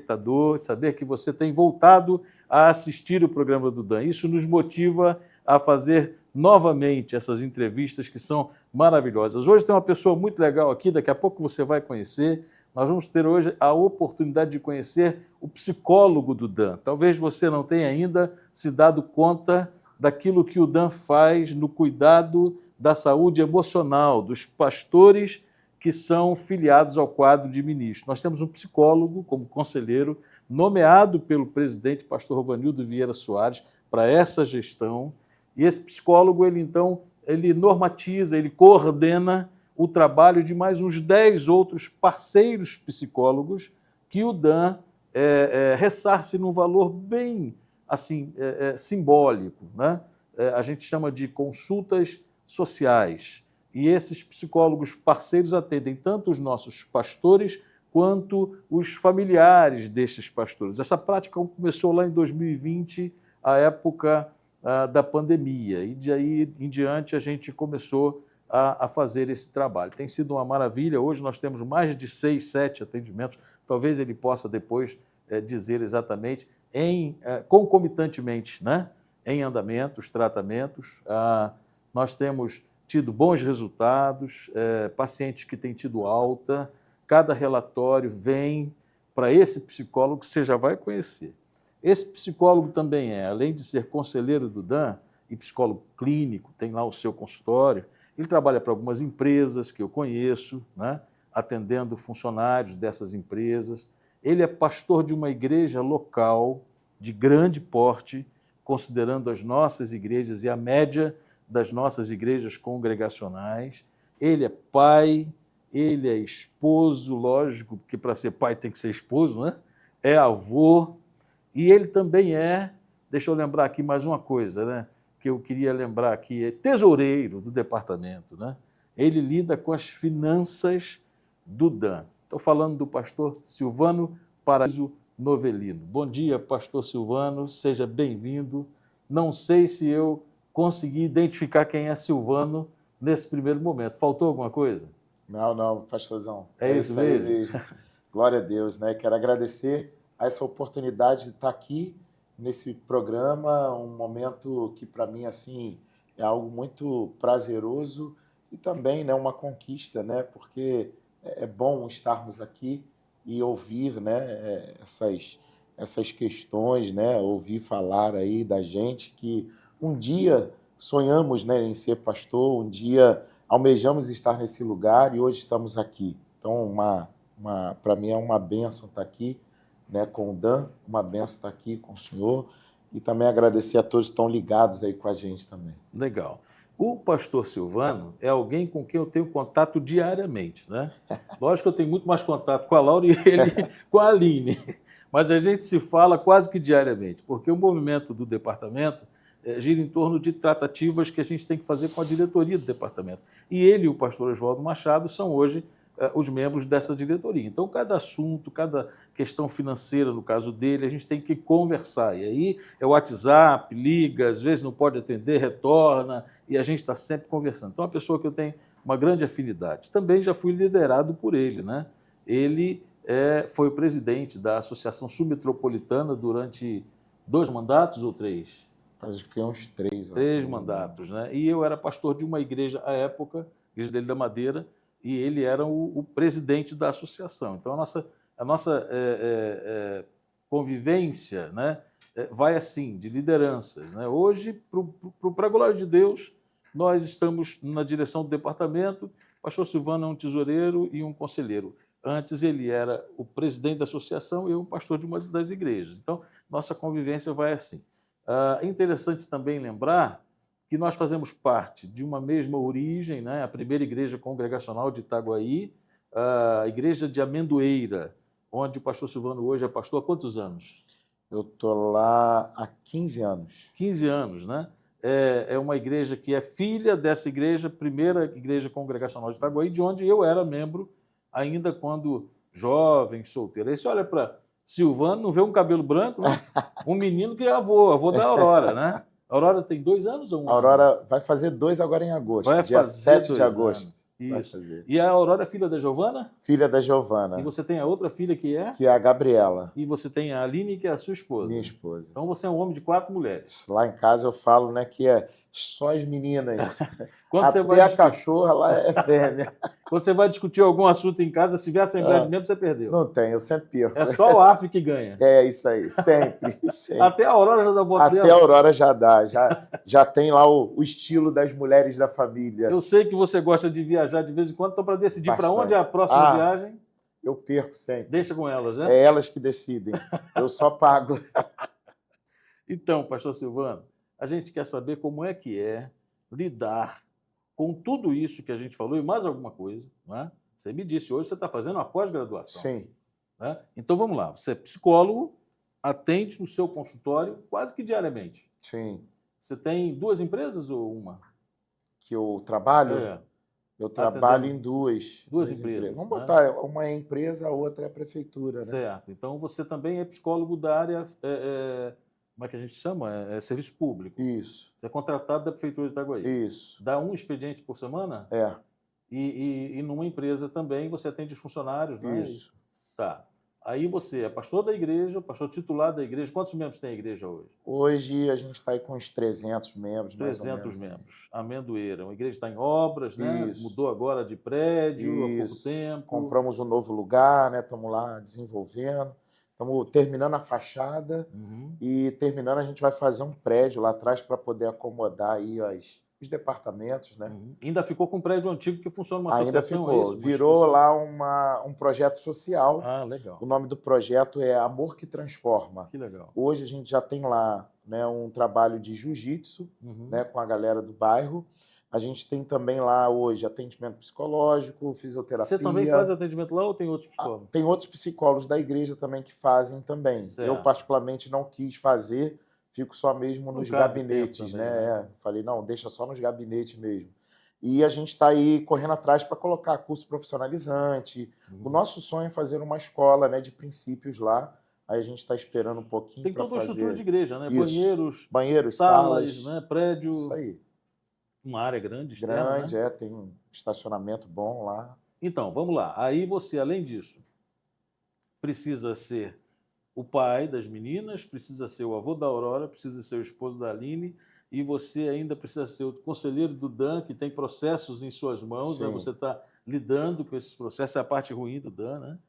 telespectador, saber que você tem voltado a assistir o programa do Dan. Isso nos motiva a fazer novamente essas entrevistas que são maravilhosas. Hoje tem uma pessoa muito legal aqui, daqui a pouco você vai conhecer. Nós vamos ter hoje a oportunidade de conhecer o psicólogo do Dan. Talvez você não tenha ainda se dado conta daquilo que o Dan faz no cuidado da saúde emocional dos pastores que são filiados ao quadro de ministros. Nós temos um psicólogo como conselheiro nomeado pelo presidente, pastor Rovanildo Vieira Soares, para essa gestão. E esse psicólogo, ele normatiza, ele coordena o trabalho de mais uns 10 outros parceiros psicólogos que o Dan ressarce num valor bem assim, simbólico, né? A gente chama de consultas sociais. E esses psicólogos parceiros atendem tanto os nossos pastores quanto os familiares destes pastores. Essa prática começou lá em 2020, a época da pandemia, e de aí em diante a gente começou a fazer esse trabalho. Tem sido uma maravilha. Hoje nós temos mais de 6, 7 atendimentos, talvez ele possa depois dizer exatamente, concomitantemente, né? Em andamento, os tratamentos. Nós temos tido bons resultados, pacientes que têm tido alta. Cada relatório vem para esse psicólogo que você já vai conhecer. Esse psicólogo também além de ser conselheiro do Dan e psicólogo clínico, tem lá o seu consultório, ele trabalha para algumas empresas que eu conheço, né, atendendo funcionários dessas empresas. Ele é pastor de uma igreja local de grande porte, considerando as nossas igrejas e a média das nossas igrejas congregacionais. Ele é pai, ele é esposo, lógico, porque para ser pai tem que ser esposo, né? É avô, e ele também deixa eu lembrar aqui mais uma coisa, né? Que eu queria lembrar aqui, é tesoureiro do departamento, né? Ele lida com as finanças do Dan. Estou falando do pastor Silvano Paraíso Novelino. Bom dia, pastor Silvano, seja bem-vindo. Não sei se eu consegui identificar quem é Silvano nesse primeiro momento. Faltou alguma coisa? Não, pastorzão. É isso mesmo? Mesmo. Glória a Deus, né? Quero agradecer a essa oportunidade de estar aqui nesse programa, um momento que para mim assim é algo muito prazeroso e também, né, uma conquista, né? Porque é bom estarmos aqui e ouvir, né, essas questões, né? Ouvir falar aí da gente que um dia sonhamos, né, em ser pastor, um dia almejamos estar nesse lugar e hoje estamos aqui. Então, para mim é uma bênção estar aqui, né, com o Dan, uma bênção estar aqui com o senhor e também agradecer a todos que estão ligados aí com a gente também. Legal. O pastor Silvano é alguém com quem eu tenho contato diariamente, né? Lógico que eu tenho muito mais contato com a Laura e ele com a Aline, mas a gente se fala quase que diariamente, porque o movimento do departamento gira em torno de tratativas que a gente tem que fazer com a diretoria do departamento. E ele e o pastor Oswaldo Machado são hoje os membros dessa diretoria. Então, cada assunto, cada questão financeira, no caso dele, a gente tem que conversar. E aí é o WhatsApp, liga, às vezes não pode atender, retorna, e a gente está sempre conversando. Então, é uma pessoa que eu tenho uma grande afinidade. Também já fui liderado por ele, né? Ele foi o presidente da Associação Sul-Metropolitana durante 2 mandatos ou 3? Acho que foi uns 3. 3 mandatos, né? E eu era pastor de uma igreja à época, Igreja dele da Madeira, e ele era o presidente da associação. Então, a nossa convivência, né, vai assim, de lideranças, né? Hoje, para a glória de Deus, nós estamos na direção do departamento, o pastor Silvano é um tesoureiro e um conselheiro. Antes ele era o presidente da associação e eu um pastor de uma das igrejas. Então, nossa convivência vai assim. É interessante também lembrar que nós fazemos parte de uma mesma origem, né? A primeira igreja congregacional de Itaguaí, a igreja de Amendoeira, onde o pastor Silvano hoje é pastor há quantos anos? Eu estou lá há 15 anos. 15 anos, né? É uma igreja que é filha dessa igreja, primeira igreja congregacional de Itaguaí, de onde eu era membro ainda quando jovem, solteiro. Aí você olha para Silvano, não vê um cabelo branco, né? Um menino que é avô da Aurora, né? A Aurora tem 2 anos ou 1 ano? A Aurora vai fazer 2 agora em agosto, Vai dia fazer 7 de 2 agosto. anos. vai Isso. fazer. E a Aurora é filha da Giovana? Filha da E Giovana, você tem a outra filha que é? que é a Gabriela, E você tem a Aline, que é a sua esposa. minha esposa. Então você é um homem de 4 mulheres. Lá em casa eu falo, né, que é só as meninas. Quando você Até vai a discutir, cachorra lá é fêmea. quando você vai discutir algum assunto em casa, se tiver assembleia de membros, você perdeu. Não tem, eu sempre perco. É só o AF que ganha. É isso aí, sempre, sempre. Até a Aurora já dá voto Até a dela. Aurora já dá, já tem lá o estilo das mulheres da família. Eu sei que você gosta de viajar de vez em quando, então para decidir para Bastante. onde é a próxima viagem, Eu perco sempre. deixa com elas, né? É elas que decidem. Eu só pago. Então, pastor Silvano, a gente quer saber como é que é lidar com tudo isso que a gente falou e mais alguma coisa, né? Você me disse, hoje você está fazendo uma pós-graduação. Sim, Né? Então, vamos lá. Você é psicólogo, atende no seu consultório quase que diariamente. sim. Você tem 2 empresas ou uma? Que eu trabalho, É, eu trabalho atendendo em duas empresas. Vamos Né? botar, uma é empresa, a outra é a prefeitura, né? Certo. Então, você também é psicólogo da área, como é que a gente chama? É serviço público. Isso, Você é contratado da Prefeitura de Itaguaí. isso. Dá um expediente por semana? É, E numa empresa também você atende os funcionários, né? isso. Tá. Aí você é pastor da igreja, pastor titular da igreja. Quantos membros tem a igreja hoje? Hoje a gente está aí com uns 300 membros, mais ou 300 menos. membros. Amendoeira. A igreja está em obras, né? Isso. Mudou agora de prédio há pouco Isso. tempo. Compramos um novo lugar, né? Estamos lá desenvolvendo. Estamos terminando a fachada Uhum. e terminando a gente vai fazer um prédio lá atrás para poder acomodar aí os departamentos, né? Uhum. Ainda ficou com o prédio antigo que funciona uma Ainda associação, ficou. é isso? Uma Virou instituição? lá um projeto social. Ah, legal. O nome do projeto é Amor que Transforma. Que legal. Hoje a gente já tem lá, né, um trabalho de jiu-jitsu, Uhum. né, com a galera do bairro. A gente tem também lá hoje atendimento psicológico, fisioterapia. Você também faz atendimento lá ou tem outros psicólogos? Tem outros psicólogos da igreja também que fazem também. Certo. Eu, particularmente, não quis fazer, fico só mesmo nos cabe gabinetes, tempo também, né? Falei, não, deixa só nos gabinetes mesmo. E a gente está aí correndo atrás para colocar curso profissionalizante. O nosso sonho é fazer uma escola, né, de princípios lá. Aí a gente está esperando um pouquinho Tem para toda uma fazer. estrutura de igreja, né? Isso. Banheiros, salas, né? Prédio, isso aí. uma área grande, externa, Grande, né? tem um estacionamento bom lá. Então, vamos lá. Aí você, além disso, precisa ser o pai das meninas, precisa ser o avô da Aurora, precisa ser o esposo da Aline, e você ainda precisa ser o conselheiro do Dan, que tem processos em suas mãos, né? Sim. Você está lidando com esses processos, é a parte ruim do Dan, né?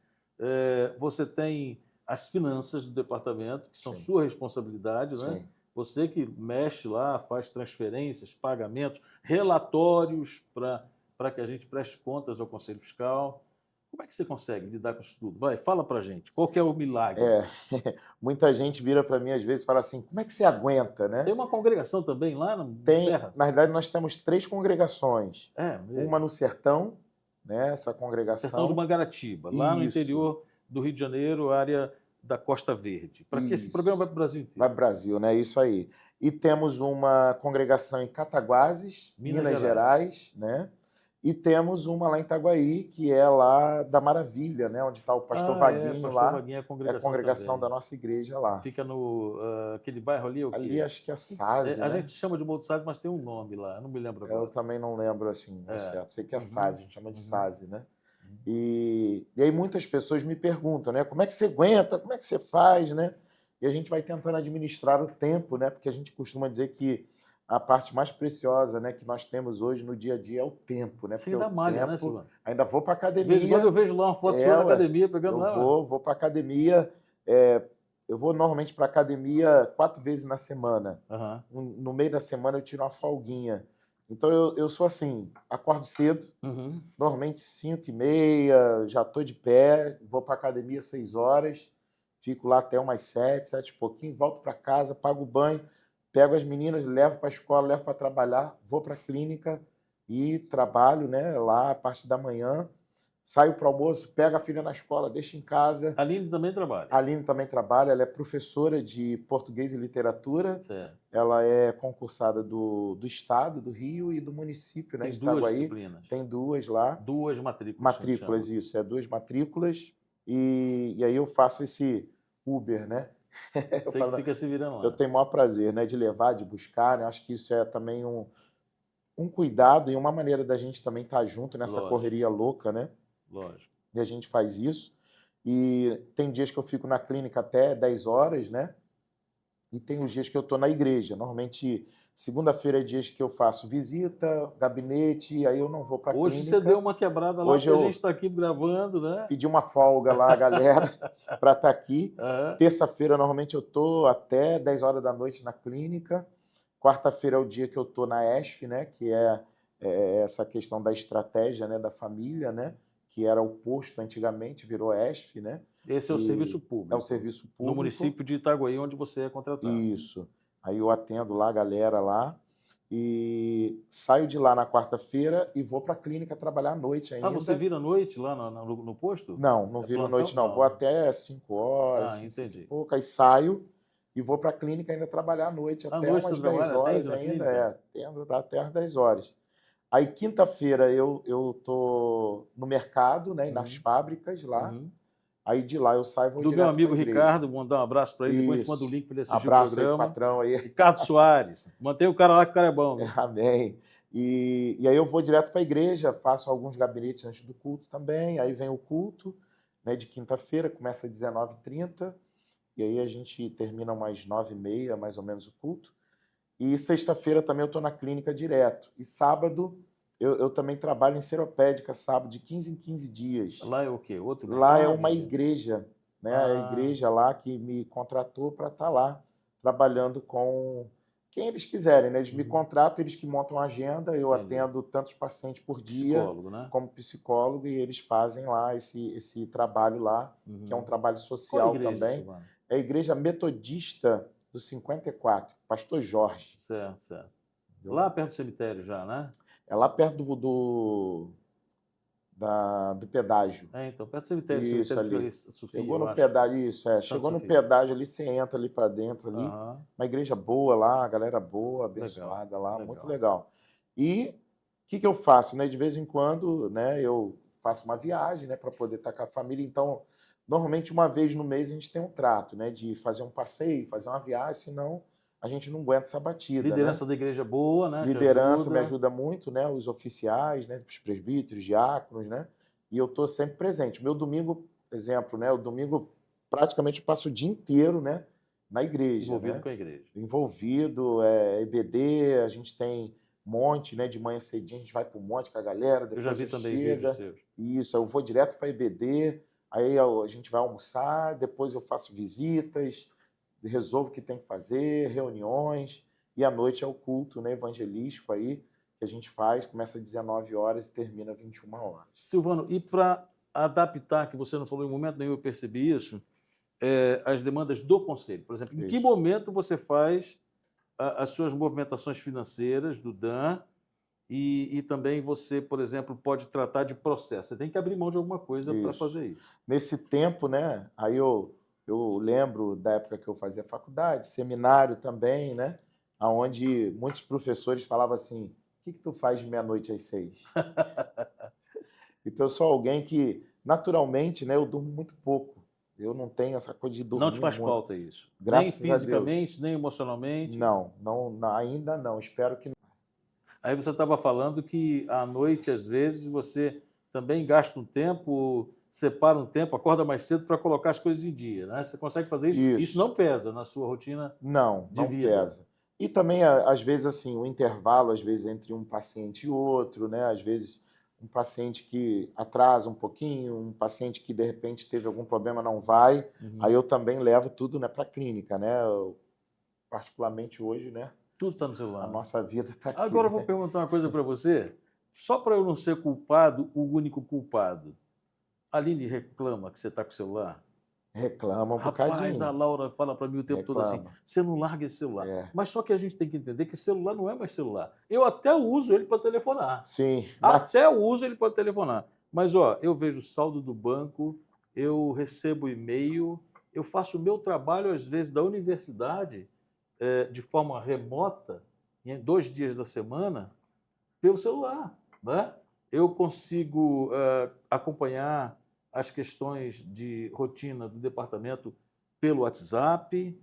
Você tem as finanças do departamento, que são Sim. sua responsabilidade, né? Sim. Você que mexe lá, faz transferências, pagamentos, relatórios para que a gente preste contas ao Conselho Fiscal. Como é que você consegue lidar com isso tudo? Vai, fala para a gente. Qual que é o milagre? Muita gente vira para mim às vezes e fala assim, como é que você aguenta, né? Tem uma congregação também lá na Serra? Na verdade, nós temos 3 congregações. Mesmo. Uma no Sertão, né? Essa congregação. Sertão do Mangaratiba, lá no Isso. interior do Rio de Janeiro, área da Costa Verde. Para que esse Isso. programa vai para o Brasil inteiro? Vai para o Brasil, né? Isso aí. E temos uma congregação em Cataguases, Minas Gerais, né? E temos uma lá em Itaguaí, que é lá da Maravilha, né? Onde está o pastor Vaguinho pastor lá. Vaguinho é É a congregação também. da nossa igreja lá. Fica no aquele bairro ali, o quê? Ali acho que é Sase, A né? gente chama de Morro do Sase, mas tem um nome lá, eu não me lembro agora. Eu também não lembro assim, certo. Sei que é Uhum. Sase, a gente chama de Uhum. Sase, né? E aí muitas pessoas me perguntam, né? Como é que você aguenta? Como é que você faz, né? E a gente vai tentando administrar o tempo, né? Porque a gente costuma dizer que a parte mais preciosa, né, que nós temos hoje no dia a dia é o tempo, né? Você Porque ainda o malha, né, tempo, Silvano? ainda vou para De vez em academia. quando eu vejo lá uma foto sua na academia, pegando lá. Vou para academia. Eu vou normalmente para academia 4 vezes na semana. Uhum. No meio da semana eu tiro uma folguinha. Então eu sou assim, acordo cedo, Uhum. normalmente 5h30, já estou de pé, vou para academia 6 horas, fico lá até umas 7 e pouquinho, volto para casa, pago o banho, pego as meninas, levo para a escola, levo para trabalhar, vou para a clínica e trabalho, né, lá a parte da manhã. Saio para o almoço, pego a filha na escola, deixo em casa. A Aline também trabalha? A Aline também trabalha, ela é professora de português e literatura. Certo. Ela é concursada do estado, do Rio e do município, né, Tem de 2 Itaguaí. disciplinas? Tem 2 lá. 2 matrículas. Matrículas, isso, 2 matrículas. E aí eu faço esse Uber, né? Você que fica se virando lá. Eu tenho o maior prazer, né, de levar, de buscar, né? Acho que isso é também um cuidado e uma maneira da gente também estar junto nessa Lógico. correria louca, né? Lógico. E a gente faz isso. E tem dias que eu fico na clínica até 10 horas, né? E tem os dias que eu estou na igreja. Normalmente, segunda-feira é dias que eu faço visita, gabinete, aí eu não vou para a clínica. Hoje você deu uma quebrada lá, Hoje porque a eu gente está aqui gravando, né? pedi uma folga lá, galera, para estar aqui. É. Terça-feira, normalmente, eu estou até 10 horas da noite na clínica. Quarta-feira é o dia que eu estou na ESF, né? Que é essa questão da estratégia, né? Da família, né? Que era o posto antigamente, virou ESF, né? Esse é o serviço público. É o serviço público. No município de Itaguaí, onde você é contratado. Isso. Aí eu atendo lá a galera lá e saio de lá na quarta-feira e vou para a clínica trabalhar à noite ainda. Ah, você vira à noite lá no posto? Não viro à noite não. Vou até 5 horas, Ah, entendi. pouco, aí saio e vou para a clínica ainda trabalhar à noite até noite umas você 10 trabalha? horas Atende na ainda. clínica? Atendo até às 10 horas. Aí quinta-feira eu tô no mercado, né, nas fábricas lá. Aí de lá eu saio e vou Do direto meu amigo pra igreja. Ricardo, vou mandar um abraço para ele, depois a gente manda o Isso. link para ele assistir Abraço o programa. aí, patrão aí. Ricardo Soares. Mantém o cara lá que o cara é bom. Viu? Amém. E aí eu vou direto para a igreja, faço alguns gabinetes antes do culto também. Aí vem o culto, né, de quinta-feira, começa às 19h30. E aí a gente termina umas 9h30, mais ou menos, o culto. E sexta-feira também eu estou na clínica direto. E sábado eu também trabalho em seropédica, sábado, de 15 em 15 dias. Lá é o quê? Outro mercado? Lá é uma igreja, né? A igreja lá que me contratou para estar lá trabalhando com quem eles quiserem, né? Eles me contratam, eles que montam a agenda, eu atendo tantos pacientes por dia, psicólogo, né? como psicólogo, e eles fazem lá esse trabalho lá, que é um trabalho social. Qual igreja, também. Silvano? É a Igreja Metodista do 54, Pastor Jorge. Certo, certo. Lá perto do cemitério já, né? É lá perto do pedágio. Então, perto do cemitério. Isso, cemitério ali. Sofia, Chegou eu no acho. pedágio, isso, Santa chegou no Sofia. pedágio ali, você entra ali para dentro ali. Aham. Uma igreja boa lá, galera boa, abençoada lá, legal. muito legal. E o que eu faço, né? De vez em quando, né, eu faço uma viagem, né, para poder estar com a família. Então, normalmente uma vez no mês a gente tem um trato, né, de fazer um passeio, fazer uma viagem, senão a gente não aguenta essa batida. Liderança né? da igreja boa, né? Liderança me ajuda muito, né? Os oficiais, né? Os presbíteros, diáconos, né? E eu estou sempre presente. Meu domingo, exemplo, né? O domingo praticamente eu passo o dia inteiro, né? Na igreja. Envolvido né? com a igreja. Envolvido, EBD, a gente tem monte, né? De manhã cedinho a gente vai para o monte com a galera, depois Eu já vi também vídeos seus. Isso, eu vou direto para EBD, aí a gente vai almoçar, depois eu faço visitas, resolvo o que tem que fazer, reuniões, e à noite é o culto, né, evangelístico aí, que a gente faz, começa às 19 horas e termina às 21 horas. Silvano, e para adaptar, que você não falou em momento nenhum, eu percebi isso, as demandas do conselho. Por exemplo, em que momento você faz as suas movimentações financeiras do DAN e também você, por exemplo, pode tratar de processo? Você tem que abrir mão de alguma coisa para fazer isso. Nesse tempo, né, aí eu lembro da época que eu fazia faculdade, seminário também, né, onde muitos professores falavam assim, o que tu faz de meia-noite às 6? Então eu sou alguém que, naturalmente, né, eu durmo muito pouco. Eu não tenho essa coisa de dormir. Não te faz muito. falta isso? Graças nem fisicamente, a Deus. nem emocionalmente? Não, ainda não. Espero que não. Aí você estava falando que à noite, às vezes, você também gasta um tempo, separa um tempo, acorda mais cedo para colocar as coisas em dia, né? Você consegue fazer isso? Isso não pesa na sua rotina de vida? Não pesa. E também, às vezes, assim, o intervalo, às vezes, entre um paciente e outro, né? Às vezes, um paciente que atrasa um pouquinho, um paciente que, de repente, teve algum problema, não vai. Aí eu também levo tudo, né, para a clínica, né? Particularmente hoje, né? Tudo está no celular. A nossa vida está aqui. Agora eu vou perguntar uma coisa para você, só para eu não ser culpado, o único culpado. A Aline reclama que você está com o celular? Reclama um bocadinho. Rapaz, a Laura fala para mim o tempo todo assim, você não larga esse celular. Mas só que a gente tem que entender que celular não é mais celular. Eu até uso ele para telefonar. Sim. Até uso ele para telefonar. Mas, eu vejo o saldo do banco, eu recebo e-mail, eu faço o meu trabalho, às vezes, da universidade, de forma remota, em 2 dias da semana, pelo celular. Né? Eu consigo acompanhar as questões de rotina do departamento pelo WhatsApp,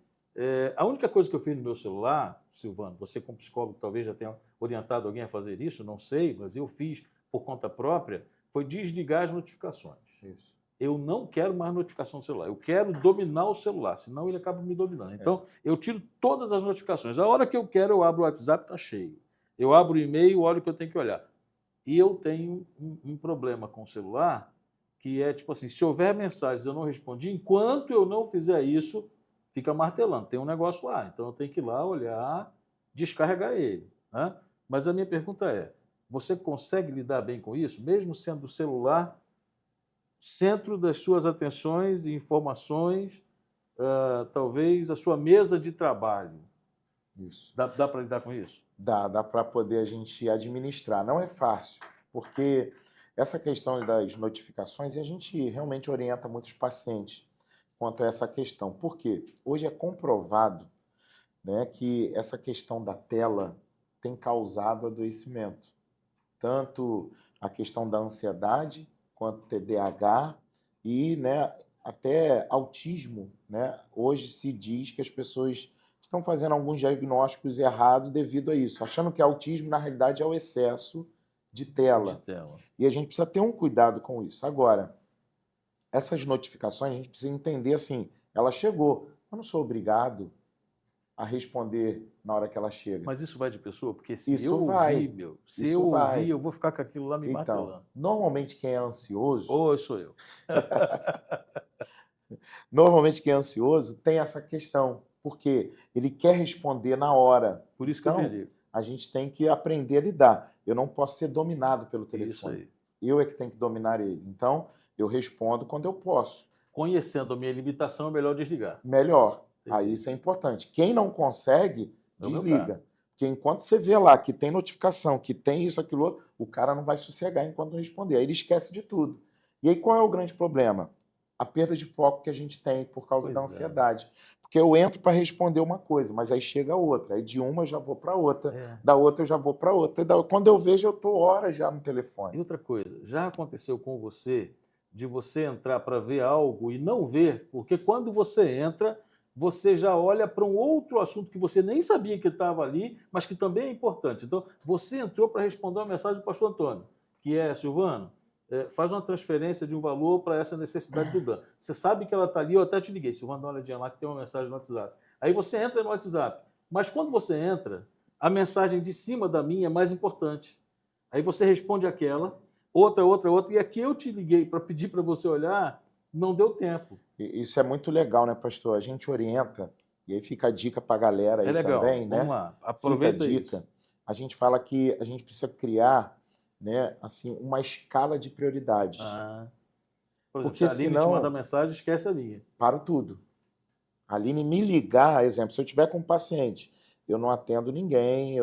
A única coisa que eu fiz no meu celular, Silvano, você como psicólogo talvez já tenha orientado alguém a fazer isso, não sei, mas eu fiz por conta própria, foi desligar as notificações. Isso. Eu não quero mais notificação do celular. Eu quero dominar o celular, senão ele acaba me dominando. Então, eu tiro todas as notificações. A hora que eu quero, eu abro o WhatsApp, está cheio. Eu abro o e-mail, olho o que eu tenho que olhar. E eu tenho um problema com o celular, que é tipo assim, se houver mensagens eu não respondi, enquanto eu não fizer isso, fica martelando. Tem um negócio lá, então eu tenho que ir lá olhar, descarregar ele. Né? Mas a minha pergunta é, você consegue lidar bem com isso, mesmo sendo o celular centro das suas atenções e informações, talvez a sua mesa de trabalho? Isso. Dá para lidar com isso? Dá para poder a gente administrar. Não é fácil, porque essa questão das notificações, e a gente realmente orienta muitos pacientes quanto a essa questão. Por quê? Hoje é comprovado, né, que essa questão da tela tem causado adoecimento. Tanto a questão da ansiedade, quanto TDAH e, né, até autismo. Né? Hoje se diz que as pessoas estão fazendo alguns diagnósticos errados devido a isso, achando que autismo, na realidade, é o excesso de tela. E a gente precisa ter um cuidado com isso. Agora, essas notificações, a gente precisa entender assim, ela chegou, eu não sou obrigado a responder na hora que ela chega. Mas isso vai de pessoa? Porque se Isso eu vai. ouvir, Isso eu vai. ouvir, eu vou ficar com aquilo lá me Então, martelando. normalmente quem é ansioso, Ou sou eu. normalmente quem é ansioso tem essa questão, porque ele quer responder na hora. Por isso que eu te Então, digo. a gente tem que aprender a lidar. Eu não posso ser dominado pelo Isso telefone. aí. Eu é que tenho que dominar ele. Então, eu respondo quando eu posso. Conhecendo a minha limitação, é melhor desligar. Melhor. Entendi. Aí isso é importante. Quem não consegue, É o meu desliga. Porque enquanto você vê lá que tem notificação, que tem isso, aquilo outro, o cara não vai sossegar enquanto não responder. Aí ele esquece de tudo. E aí qual é o grande problema? A perda de foco que a gente tem por causa da ansiedade. Porque eu entro para responder uma coisa, mas aí chega outra. Aí de uma eu já vou para outra, da outra eu já vou para outra. Quando eu vejo, eu estou horas já no telefone. E outra coisa, já aconteceu com você de você entrar para ver algo e não ver? Porque quando você entra, você já olha para um outro assunto que você nem sabia que estava ali, mas que também é importante. Então, você entrou para responder uma mensagem do pastor Antônio, que é, Silvano, faz uma transferência de um valor para essa necessidade do Dan. Você sabe que ela está ali, eu até te liguei, Silvano, dá uma olhadinha lá que tem uma mensagem no WhatsApp. Aí você entra no WhatsApp, mas quando você entra, a mensagem de cima da minha é mais importante. Aí você responde aquela, outra, e aqui eu te liguei para pedir para você olhar, não deu tempo. Isso é muito legal, né, pastor? A gente orienta, e aí fica a dica para a galera aí também, né? Vamos lá, aproveita fica a dica. isso. A gente fala que a gente precisa criar, né, assim, uma escala de prioridades. Por exemplo, Porque se a Aline senão, te manda mensagem, esquece a minha. paro tudo. A Aline me ligar, exemplo, se eu tiver com um paciente, eu não atendo ninguém,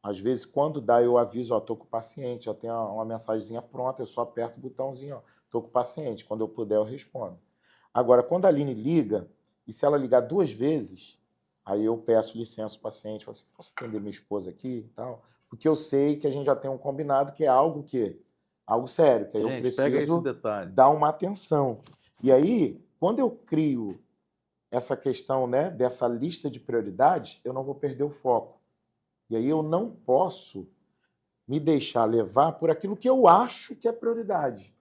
às vezes, quando dá, eu aviso, ó, tô com o paciente, já tem uma mensagenzinha pronta, eu só aperto o botãozinho, ó, tô com o paciente. Quando eu puder, eu respondo. Agora, quando a Aline liga, e se ela ligar 2 vezes, aí eu peço licença ao paciente, falo assim, posso atender minha esposa aqui e tal? Porque eu sei que a gente já tem um combinado que é algo sério, que aí eu preciso dar uma atenção. E aí, quando eu crio essa questão, né, dessa lista de prioridades, eu não vou perder o foco. E aí eu não posso me deixar levar por aquilo que eu acho que é prioridade.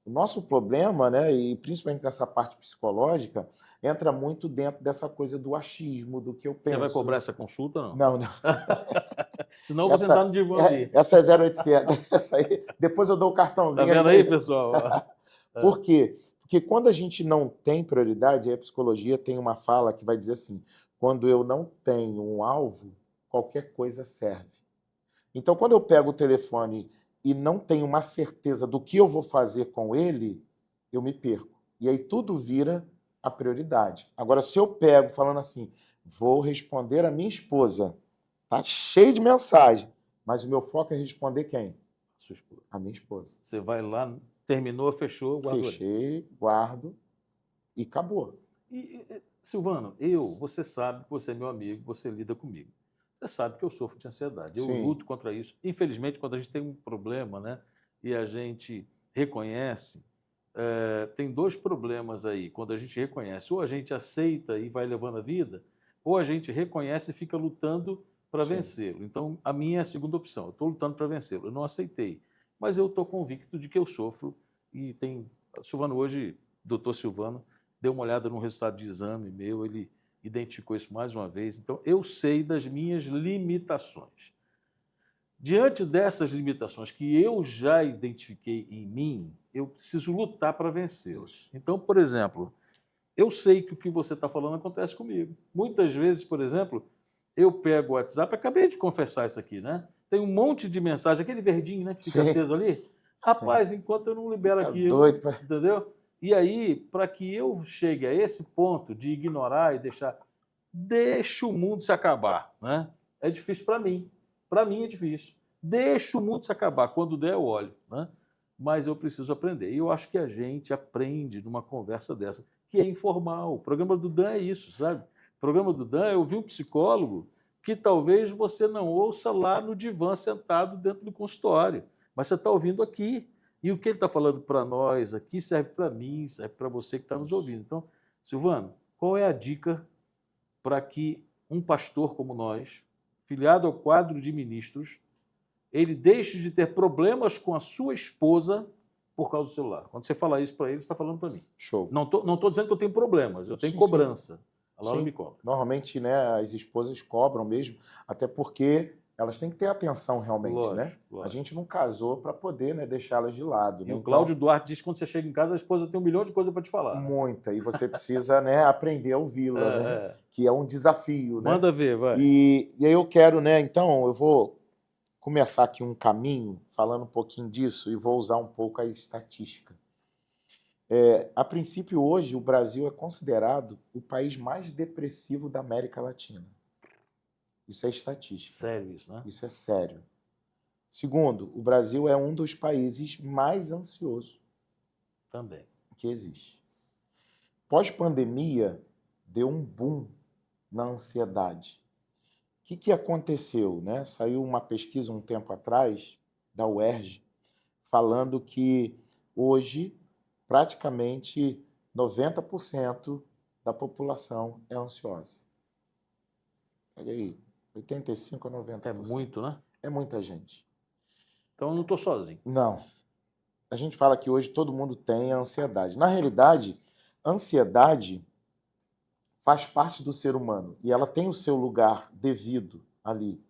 O nosso problema, né, e principalmente nessa parte psicológica, entra muito dentro dessa coisa do achismo, do que eu penso. Você vai cobrar essa consulta, não? Não. Senão você está no divã ali. Essa é 0800. Essa aí, depois eu dou o cartãozinho. Tá vendo aí, pessoal? Por quê? Porque quando a gente não tem prioridade, a psicologia tem uma fala que vai dizer assim, quando eu não tenho um alvo, qualquer coisa serve. Então, quando eu pego o telefone e não tenho uma certeza do que eu vou fazer com ele, eu me perco. E aí tudo vira a prioridade. Agora, se eu pego falando assim, vou responder a minha esposa, tá cheio de mensagem, mas o meu foco é responder quem? Sua esposa. A minha esposa. Você vai lá, terminou, fechou, guardou. Fechei, guardo e acabou. Silvano, você sabe que você é meu amigo, você lida comigo. Você sabe que eu sofro de ansiedade. Eu luto contra isso. Infelizmente, quando a gente tem um problema, né, e a gente reconhece, tem dois problemas aí, quando a gente reconhece. Ou a gente aceita e vai levando a vida, ou a gente reconhece e fica lutando para Sim. vencê-lo. Então, a minha é a segunda opção. Eu estou lutando para vencê-lo. Eu não aceitei. Mas eu estou convicto de que eu sofro. E tem. Silvano, hoje, doutor Silvano, deu uma olhada no resultado de exame meu, ele identificou isso mais uma vez. Então, eu sei das minhas limitações. Diante dessas limitações que eu já identifiquei em mim, eu preciso lutar para vencê-las. Então, por exemplo, eu sei que o que você está falando acontece comigo. Muitas vezes, por exemplo, eu pego o WhatsApp, acabei de confessar isso aqui, né? Tem um monte de mensagem, aquele verdinho, né, que fica Sim. aceso ali. Rapaz, enquanto eu não libero Fica aquilo, doido pra... entendeu? E aí, para que eu chegue a esse ponto de ignorar e deixar, deixa o mundo se acabar, né? É difícil para mim. Para mim é difícil. Deixa o mundo se acabar. Quando der, eu olho, né? Mas eu preciso aprender. E eu acho que a gente aprende numa conversa dessa, que é informal. O programa do Dan é isso, sabe? O programa do Dan, eu vi um psicólogo que talvez você não ouça lá no divã sentado dentro do consultório, mas você está ouvindo aqui. E o que ele está falando para nós aqui serve para mim, serve para você que está nos ouvindo. Então, Silvano, qual é a dica para que um pastor como nós, filiado ao quadro de ministros, ele deixe de ter problemas com a sua esposa por causa do celular? Quando você fala isso para ele, você está falando para mim. Show. Não tô dizendo que eu tenho problemas, eu tenho Sim, cobrança. A Laura sim. me cobra. Normalmente, né, as esposas cobram mesmo, até porque elas têm que ter atenção realmente, né? Lógico, A lógico. gente não casou para poder, né, deixá-las de lado, E né? o Então, Cláudio Duarte diz que quando você chega em casa, a esposa tem 1 milhão de coisas para te falar. Né? muita. E você precisa, né, aprender a ouvi-la, né? É. Que é um desafio, né? Manda ver, vai. E aí eu quero, né? Então, eu vou começar aqui um caminho falando um pouquinho disso e vou usar um pouco a estatística. A princípio, hoje, o Brasil é considerado o país mais depressivo da América Latina. Isso é estatística. Sério isso, né? Isso é sério. Segundo, o Brasil é um dos países mais ansiosos Também. que existe. Pós-pandemia, deu um boom na ansiedade. O que aconteceu, né? Saiu uma pesquisa um tempo atrás, da UERJ, falando que hoje praticamente 90% da população é ansiosa. Olha aí, 85% a 90%. É muito, né? É muita gente. Então eu não estou sozinho. Não. A gente fala que hoje todo mundo tem ansiedade. Na realidade, ansiedade faz parte do ser humano e ela tem o seu lugar devido ali.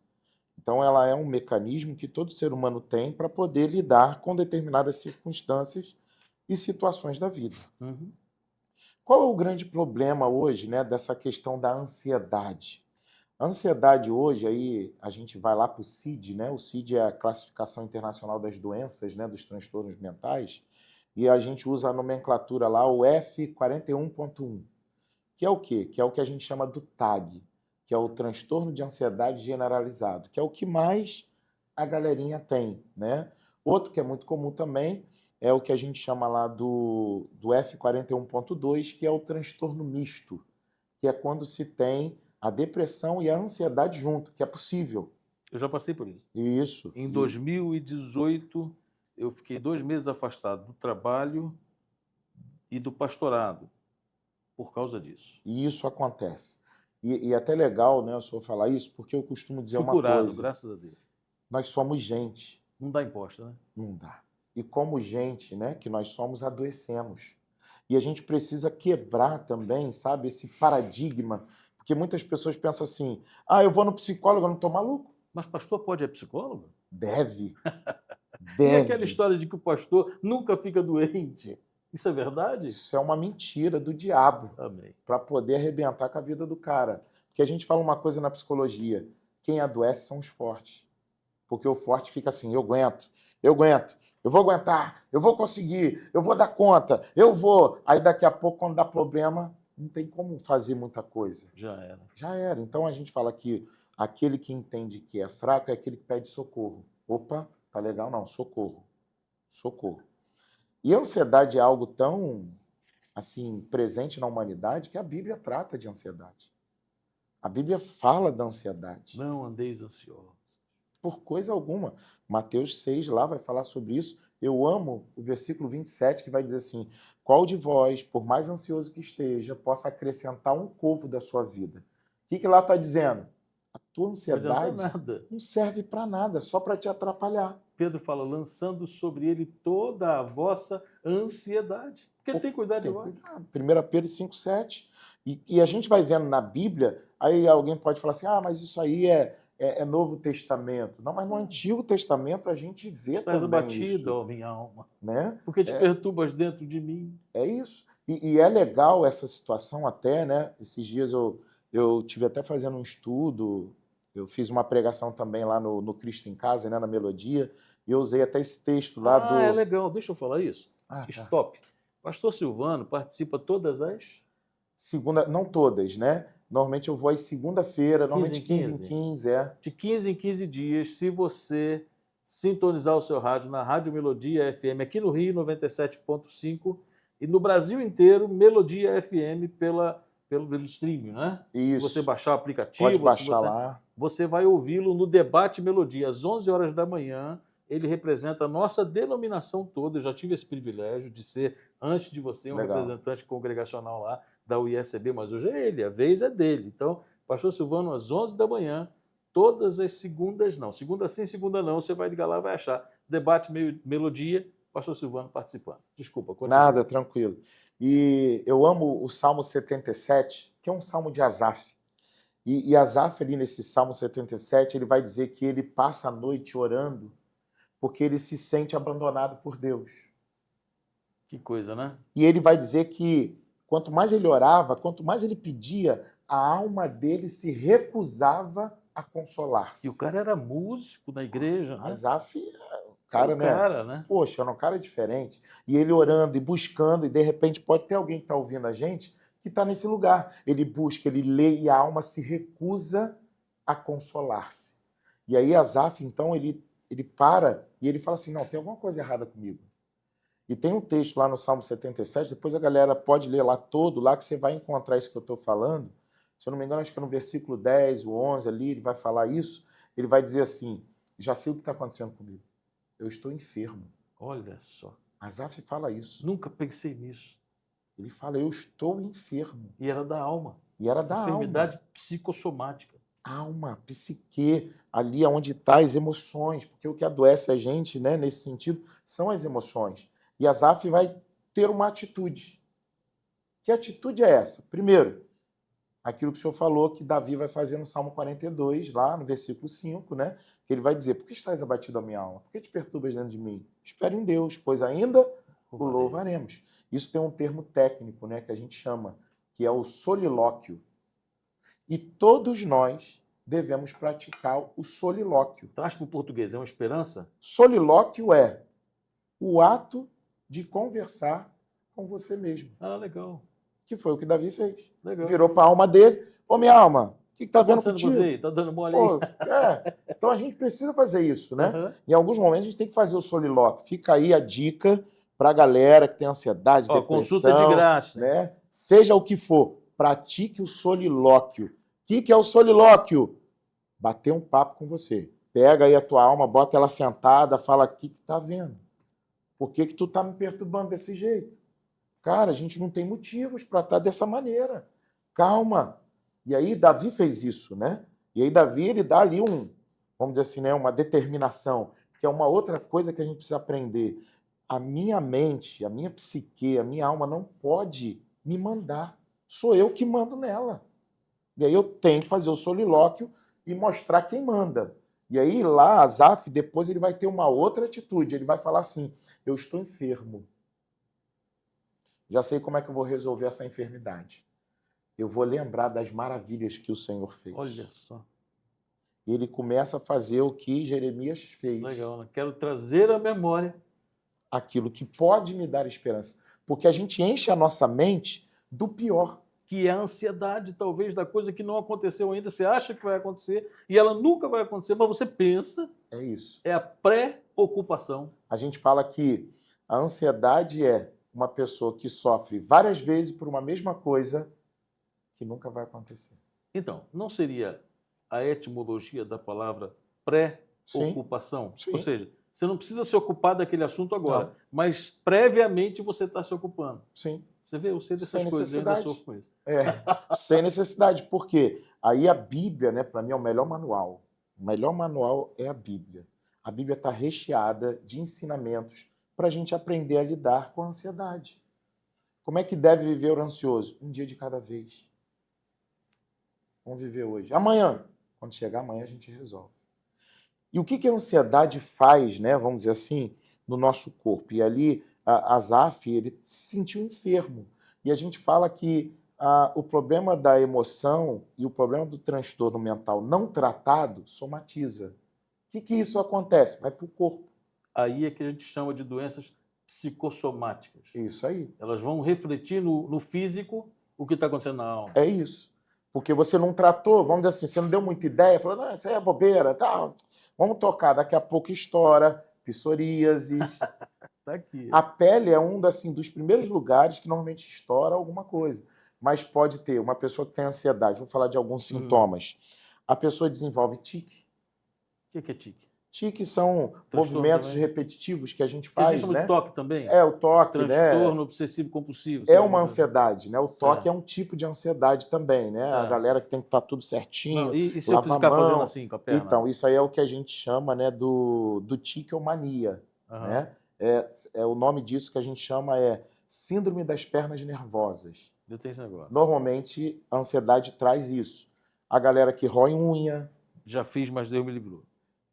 Então, ela é um mecanismo que todo ser humano tem para poder lidar com determinadas circunstâncias e situações da vida. Uhum. Qual é o grande problema hoje, né, dessa questão da ansiedade? A ansiedade hoje, aí a gente vai lá para o CID, né? O CID é a Classificação Internacional das Doenças, né, dos transtornos mentais, e a gente usa a nomenclatura lá, o F41.1, que é o quê? Que é o que a gente chama do TAG, que é o transtorno de ansiedade generalizado, que é o que mais a galerinha tem, né? Outro que é muito comum também é o que a gente chama lá do F41.2, que é o transtorno misto, que é quando se tem a depressão e a ansiedade junto, que é possível. Eu já passei por isso. Isso. Em 2018, eu fiquei 2 meses afastado do trabalho e do pastorado por causa disso. E isso acontece. E é até legal, né, o senhor falar isso, porque eu costumo dizer Fui uma curado, coisa. graças a Deus. Nós somos gente. Não dá imposto, né? Não dá. E como gente, né, que nós somos, adoecemos. E a gente precisa quebrar também, sabe, esse paradigma. Porque muitas pessoas pensam assim, eu vou no psicólogo, eu não estou maluco. Mas pastor pode ir psicólogo? Deve. E aquela história de que o pastor nunca fica doente? Isso é verdade? Isso é uma mentira do diabo. Amém. Para poder arrebentar com a vida do cara. Porque a gente fala uma coisa na psicologia, quem adoece são os fortes. Porque o forte fica assim, eu aguento, eu vou aguentar, eu vou conseguir, eu vou dar conta, eu vou. Aí daqui a pouco, quando dá problema, não tem como fazer muita coisa. Já era. Já era. Então a gente fala que aquele que entende que é fraco é aquele que pede socorro. Opa, tá legal não, socorro. Socorro. E a ansiedade é algo tão, assim, presente na humanidade que a Bíblia trata de ansiedade. A Bíblia fala da ansiedade. Não andeis ansiosos. Por coisa alguma. Mateus 6 lá vai falar sobre isso. Eu amo o versículo 27, que vai dizer assim: qual de vós, por mais ansioso que esteja, possa acrescentar um côvado da sua vida? O que lá está dizendo? A tua Não adianta ansiedade nada. não serve para nada, só para te atrapalhar. Pedro fala, lançando sobre ele toda a vossa ansiedade. Porque ele tem cuidado de Tem nós. cuidado. 1 Pedro 5,7. E a gente vai vendo na Bíblia, aí alguém pode falar assim, mas isso aí é Novo Testamento. Não, mas no Antigo Testamento a gente vê Estás também abatido, isso. ó minha alma, Né? porque te perturbas dentro de mim. É isso. E é legal essa situação até, né? Esses dias eu tive até fazendo um estudo, eu fiz uma pregação também lá no Cristo em Casa, né, na Melodia, e eu usei até esse texto lá É do... legal, deixa eu falar isso. Tá. Stop. Pastor Silvano participa todas as Segunda, não todas, né? Normalmente eu vou às segunda-feira, 15 normalmente em 15 em 15. 15, é. De 15 em 15 dias, se você sintonizar o seu rádio na Rádio Melodia FM aqui no Rio, 97.5, e no Brasil inteiro, Melodia FM pelo streaming, né? Se você Isso. baixar o Pode aplicativo, se baixar lá. você vai ouvi-lo no Debate Melodia, às 11 horas da manhã. Ele representa a nossa denominação toda. Eu já tive esse privilégio de ser, antes de você, um Legal. representante congregacional lá da UISB, mas hoje é ele, a vez é dele. Então, pastor Silvano, às 11 da manhã, todas as segundas não. Segunda sim, segunda não, você vai ligar lá e vai achar. Debate Melodia, pastor Silvano participando. Desculpa, continua. Nada, tranquilo. E eu amo o Salmo 77, que é um salmo de Asaf. E Asaf, ali nesse Salmo 77, ele vai dizer que ele passa a noite orando porque ele se sente abandonado por Deus. Que coisa, né? E ele vai dizer que quanto mais ele orava, quanto mais ele pedia, a alma dele se recusava a consolar-se. E o cara era músico na igreja, né? Asaf, Era o né? cara, né? Poxa, era um cara diferente. E ele orando e buscando, e de repente pode ter alguém que está ouvindo a gente que está nesse lugar. Ele busca, ele lê e a alma se recusa a consolar-se. E aí Asaf, então, ele para e ele fala assim, não, tem alguma coisa errada comigo. E tem um texto lá no Salmo 77, depois a galera pode ler lá todo, lá que você vai encontrar isso que eu estou falando. Se eu não me engano, acho que é no versículo 10, o 11 ali, ele vai falar isso. Ele vai dizer assim, já sei o que está acontecendo comigo. Eu estou enfermo. Olha só. Asaf fala isso. Nunca pensei nisso. Ele fala, eu estou enfermo. E era da alma. E era da Enfermidade alma. psicossomática. Alma, psique, ali onde estão as emoções. Porque o que adoece a gente, né, nesse sentido, são as emoções. E Asaf vai ter uma atitude. Que atitude é essa? Primeiro, aquilo que o senhor falou que Davi vai fazer no Salmo 42, lá no versículo 5, né? Que ele vai dizer, por que estás abatido a minha alma? Por que te perturbas dentro de mim? Espere em Deus, pois ainda o louvaremos. Isso tem um termo técnico, né, que a gente chama, que é o solilóquio. E todos nós devemos praticar o solilóquio. Traz para o português, é uma esperança? Solilóquio é o ato de conversar com você mesmo. Ah, legal. Que foi o que Davi fez. Legal. Virou para a alma dele, ô minha alma, o que está vendo contigo? Você? Tá dando mole aí? Então a gente precisa fazer isso, né? Uhum. Em alguns momentos a gente tem que fazer o solilóquio. Fica aí a dica para a galera que tem ansiedade, depressão. Consulta de graça. Né? Seja o que for, pratique o solilóquio. O que é o solilóquio? Bater um papo com você. Pega aí a tua alma, bota ela sentada, fala, o que tá vendo? Por que tu tá me perturbando desse jeito? Cara, a gente não tem motivos para estar dessa maneira. Calma. E aí Davi fez isso, né? E aí Davi, ele dá ali vamos dizer assim, né, uma determinação, que é uma outra coisa que a gente precisa aprender. A minha mente, a minha psique, a minha alma não pode me mandar. Sou eu que mando nela. E aí eu tenho que fazer o solilóquio e mostrar quem manda. E aí lá, Asaf, depois ele vai ter uma outra atitude. Ele vai falar assim, eu estou enfermo. Já sei como é que eu vou resolver essa enfermidade. Eu vou lembrar das maravilhas que o Senhor fez. Olha só. E ele começa a fazer o que Jeremias fez. Legal, né? Quero trazer à memória aquilo que pode me dar esperança. Porque a gente enche a nossa mente do pior. Que é a ansiedade, talvez, da coisa que não aconteceu ainda. Você acha que vai acontecer e ela nunca vai acontecer, mas você pensa. É isso. É a pré-ocupação. A gente fala que a ansiedade é uma pessoa que sofre várias vezes por uma mesma coisa que nunca vai acontecer. Então, não seria a etimologia da palavra pré-ocupação? Sim. Ou seja, Você não precisa se ocupar daquele assunto agora, Não. mas previamente você está se ocupando. Sim. Você vê, eu sei dessas Sem coisas, eu ainda necessidade. sofro com isso. Sem necessidade. Por quê? Aí a Bíblia, né, para mim, é o melhor manual. O melhor manual é a Bíblia. A Bíblia está recheada de ensinamentos para a gente aprender a lidar com a ansiedade. Como é que deve viver o ansioso? Um dia de cada vez. Vamos viver hoje. Amanhã. Quando chegar amanhã, a gente resolve. E o que a ansiedade faz, né, vamos dizer assim, no nosso corpo? E ali, Asaf, ele se sentiu enfermo. E a gente fala que o problema da emoção e o problema do transtorno mental não tratado somatiza. O que isso acontece? Vai para o corpo. Aí é que a gente chama de doenças psicossomáticas. Isso aí. Elas vão refletir no físico o que está acontecendo na alma. É isso. Porque você não tratou, vamos dizer assim, você não deu muita ideia, falou, não, isso aí é bobeira, tá, vamos tocar, daqui a pouco estoura, psoríases. Tá aqui. A pele é um assim, dos primeiros lugares que normalmente estoura alguma coisa. Mas pode ter uma pessoa que tem ansiedade, vou falar de alguns sintomas. A pessoa desenvolve tique. O que é tique? Tique são Transtorno movimentos também? repetitivos que a gente A gente faz, chama né? de toque também? É, o toque, Transtorno né? obsessivo compulsivo. É uma ansiedade, né? O toque Certo. é um tipo de ansiedade também, né? A Certo. galera que tem que estar tudo Não, certinho, e se eu lavar a ficar fazendo mão. assim com a perna? Então, isso aí é o que a gente chama, né, do tique ou mania, Aham. né? O nome disso que a gente chama é síndrome das pernas nervosas. Eu tenho esse negócio. Normalmente, a ansiedade traz isso. A galera que rói unha, Já fiz, mas Deus me livrou.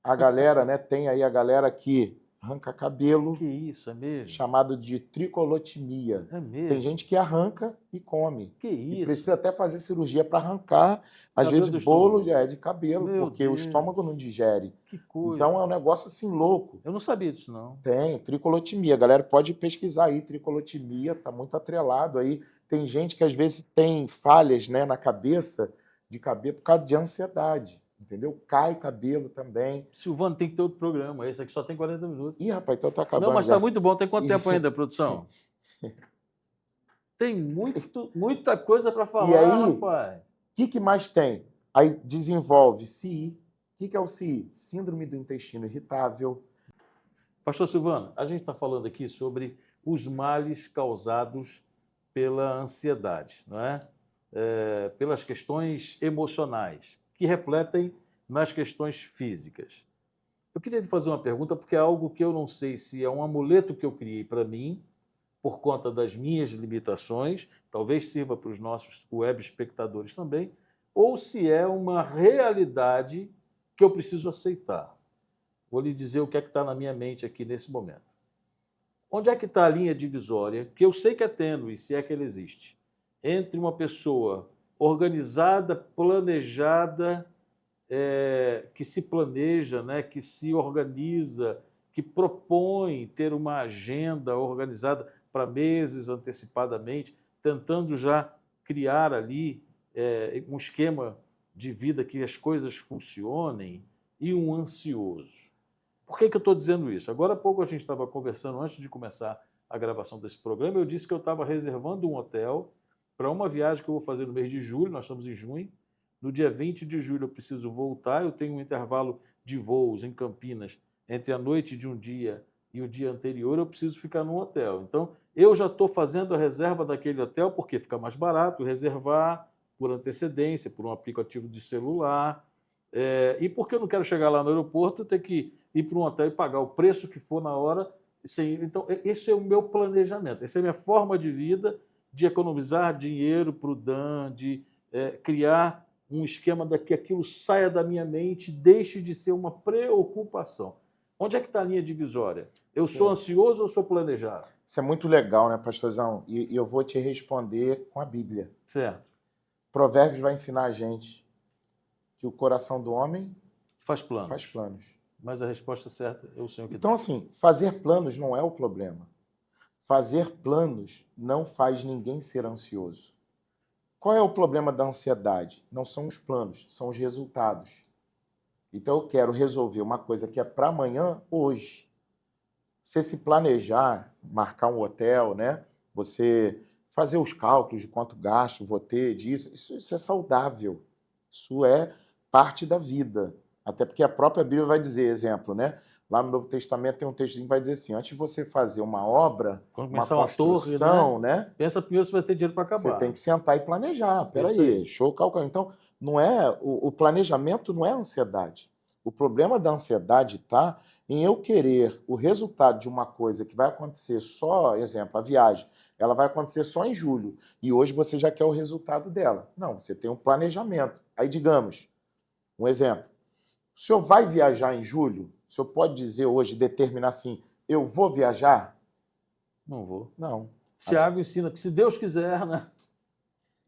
a galera, né, tem aí a galera que arranca cabelo, Que isso, é mesmo? chamado de tricolotimia. É mesmo? Tem gente que arranca e come. Que E isso? precisa até fazer cirurgia para arrancar, às Cabelo vezes, do bolo estômago. de cabelo, Meu porque o Deus. estômago não digere. Que coisa. Então é um negócio assim louco. Eu não sabia disso, não. Tem, tricolotimia. A galera pode pesquisar aí, tricolotimia, tá muito atrelado aí. Tem gente que às vezes tem falhas, né, na cabeça, de cabelo, por causa de ansiedade, entendeu? Cai cabelo também. Silvano, tem que ter outro programa. Esse aqui só tem 40 minutos. Ih, rapaz, então tá acabando Não, mas já. está muito bom. Tem quanto tempo ainda, produção? Tem muita coisa para falar, E aí, rapaz. O que mais tem? Aí desenvolve CI. O que é o CI? Síndrome do intestino irritável. Pastor Silvano, a gente está falando aqui sobre os males causados pela ansiedade, não é? Pelas questões emocionais, que refletem nas questões físicas. Eu queria lhe fazer uma pergunta, porque é algo que eu não sei se é um amuleto que eu criei para mim, por conta das minhas limitações, talvez sirva para os nossos web espectadores também, ou se é uma realidade que eu preciso aceitar. Vou lhe dizer o que é que está na minha mente aqui nesse momento. Onde é que está a linha divisória, que eu sei que é tênue, se é que ela existe, entre uma pessoa organizada, planejada, que se planeja, né, que se organiza, que propõe ter uma agenda organizada para meses antecipadamente, tentando já criar ali um esquema de vida que as coisas funcionem, e um ansioso. Por que eu estou dizendo isso? Agora há pouco a gente estava conversando, antes de começar a gravação desse programa, eu disse que eu estava reservando um hotel para uma viagem que eu vou fazer no mês de julho, nós estamos em junho. No dia 20 de julho eu preciso voltar, eu tenho um intervalo de voos em Campinas entre a noite de um dia e o dia anterior, eu preciso ficar num hotel. Então, eu já estou fazendo a reserva daquele hotel porque fica mais barato reservar por antecedência, por um aplicativo de celular, e porque eu não quero chegar lá no aeroporto, ter que ir para um hotel e pagar o preço que for na hora. Então, esse é o meu planejamento, essa é a minha forma de vida, de economizar dinheiro para o DAN, de criar um esquema de que aquilo saia da minha mente, deixe de ser uma preocupação. Onde é que está a linha divisória? Eu sou ansioso ou sou planejado? Isso é muito legal, né, pastorzão? E eu vou te responder com a Bíblia. Certo. Provérbios vai ensinar a gente que o coração do homem faz planos. Faz planos. Mas a resposta certa é o Senhor que dá. Então, assim, fazer planos não é o problema. Fazer planos não faz ninguém ser ansioso. Qual é o problema da ansiedade? Não são os planos, são os resultados. Então eu quero resolver uma coisa que é para amanhã, hoje. Você se planejar, marcar um hotel, né? Você fazer os cálculos de quanto gasto vou ter disso, isso é saudável. Isso é parte da vida. Até porque a própria Bíblia vai dizer, exemplo, né? Lá no Novo Testamento tem um textozinho que vai dizer assim, antes de você fazer uma obra, Quando uma começar uma torre, construção, né? pensa primeiro se vai ter dinheiro para Você acabar. tem que sentar e planejar. É isso Peraí, aí. show o cálculo. Então, não é o planejamento não é ansiedade. O problema da ansiedade está em eu querer o resultado de uma coisa que vai acontecer só, exemplo, a viagem, ela vai acontecer só em julho, e hoje você já quer o resultado dela. Não, você tem um planejamento. Aí, digamos, um exemplo, o senhor vai viajar em julho? O senhor pode dizer hoje, determinar assim, eu vou viajar? Não vou. Não. Tiago ensina que se Deus quiser, né?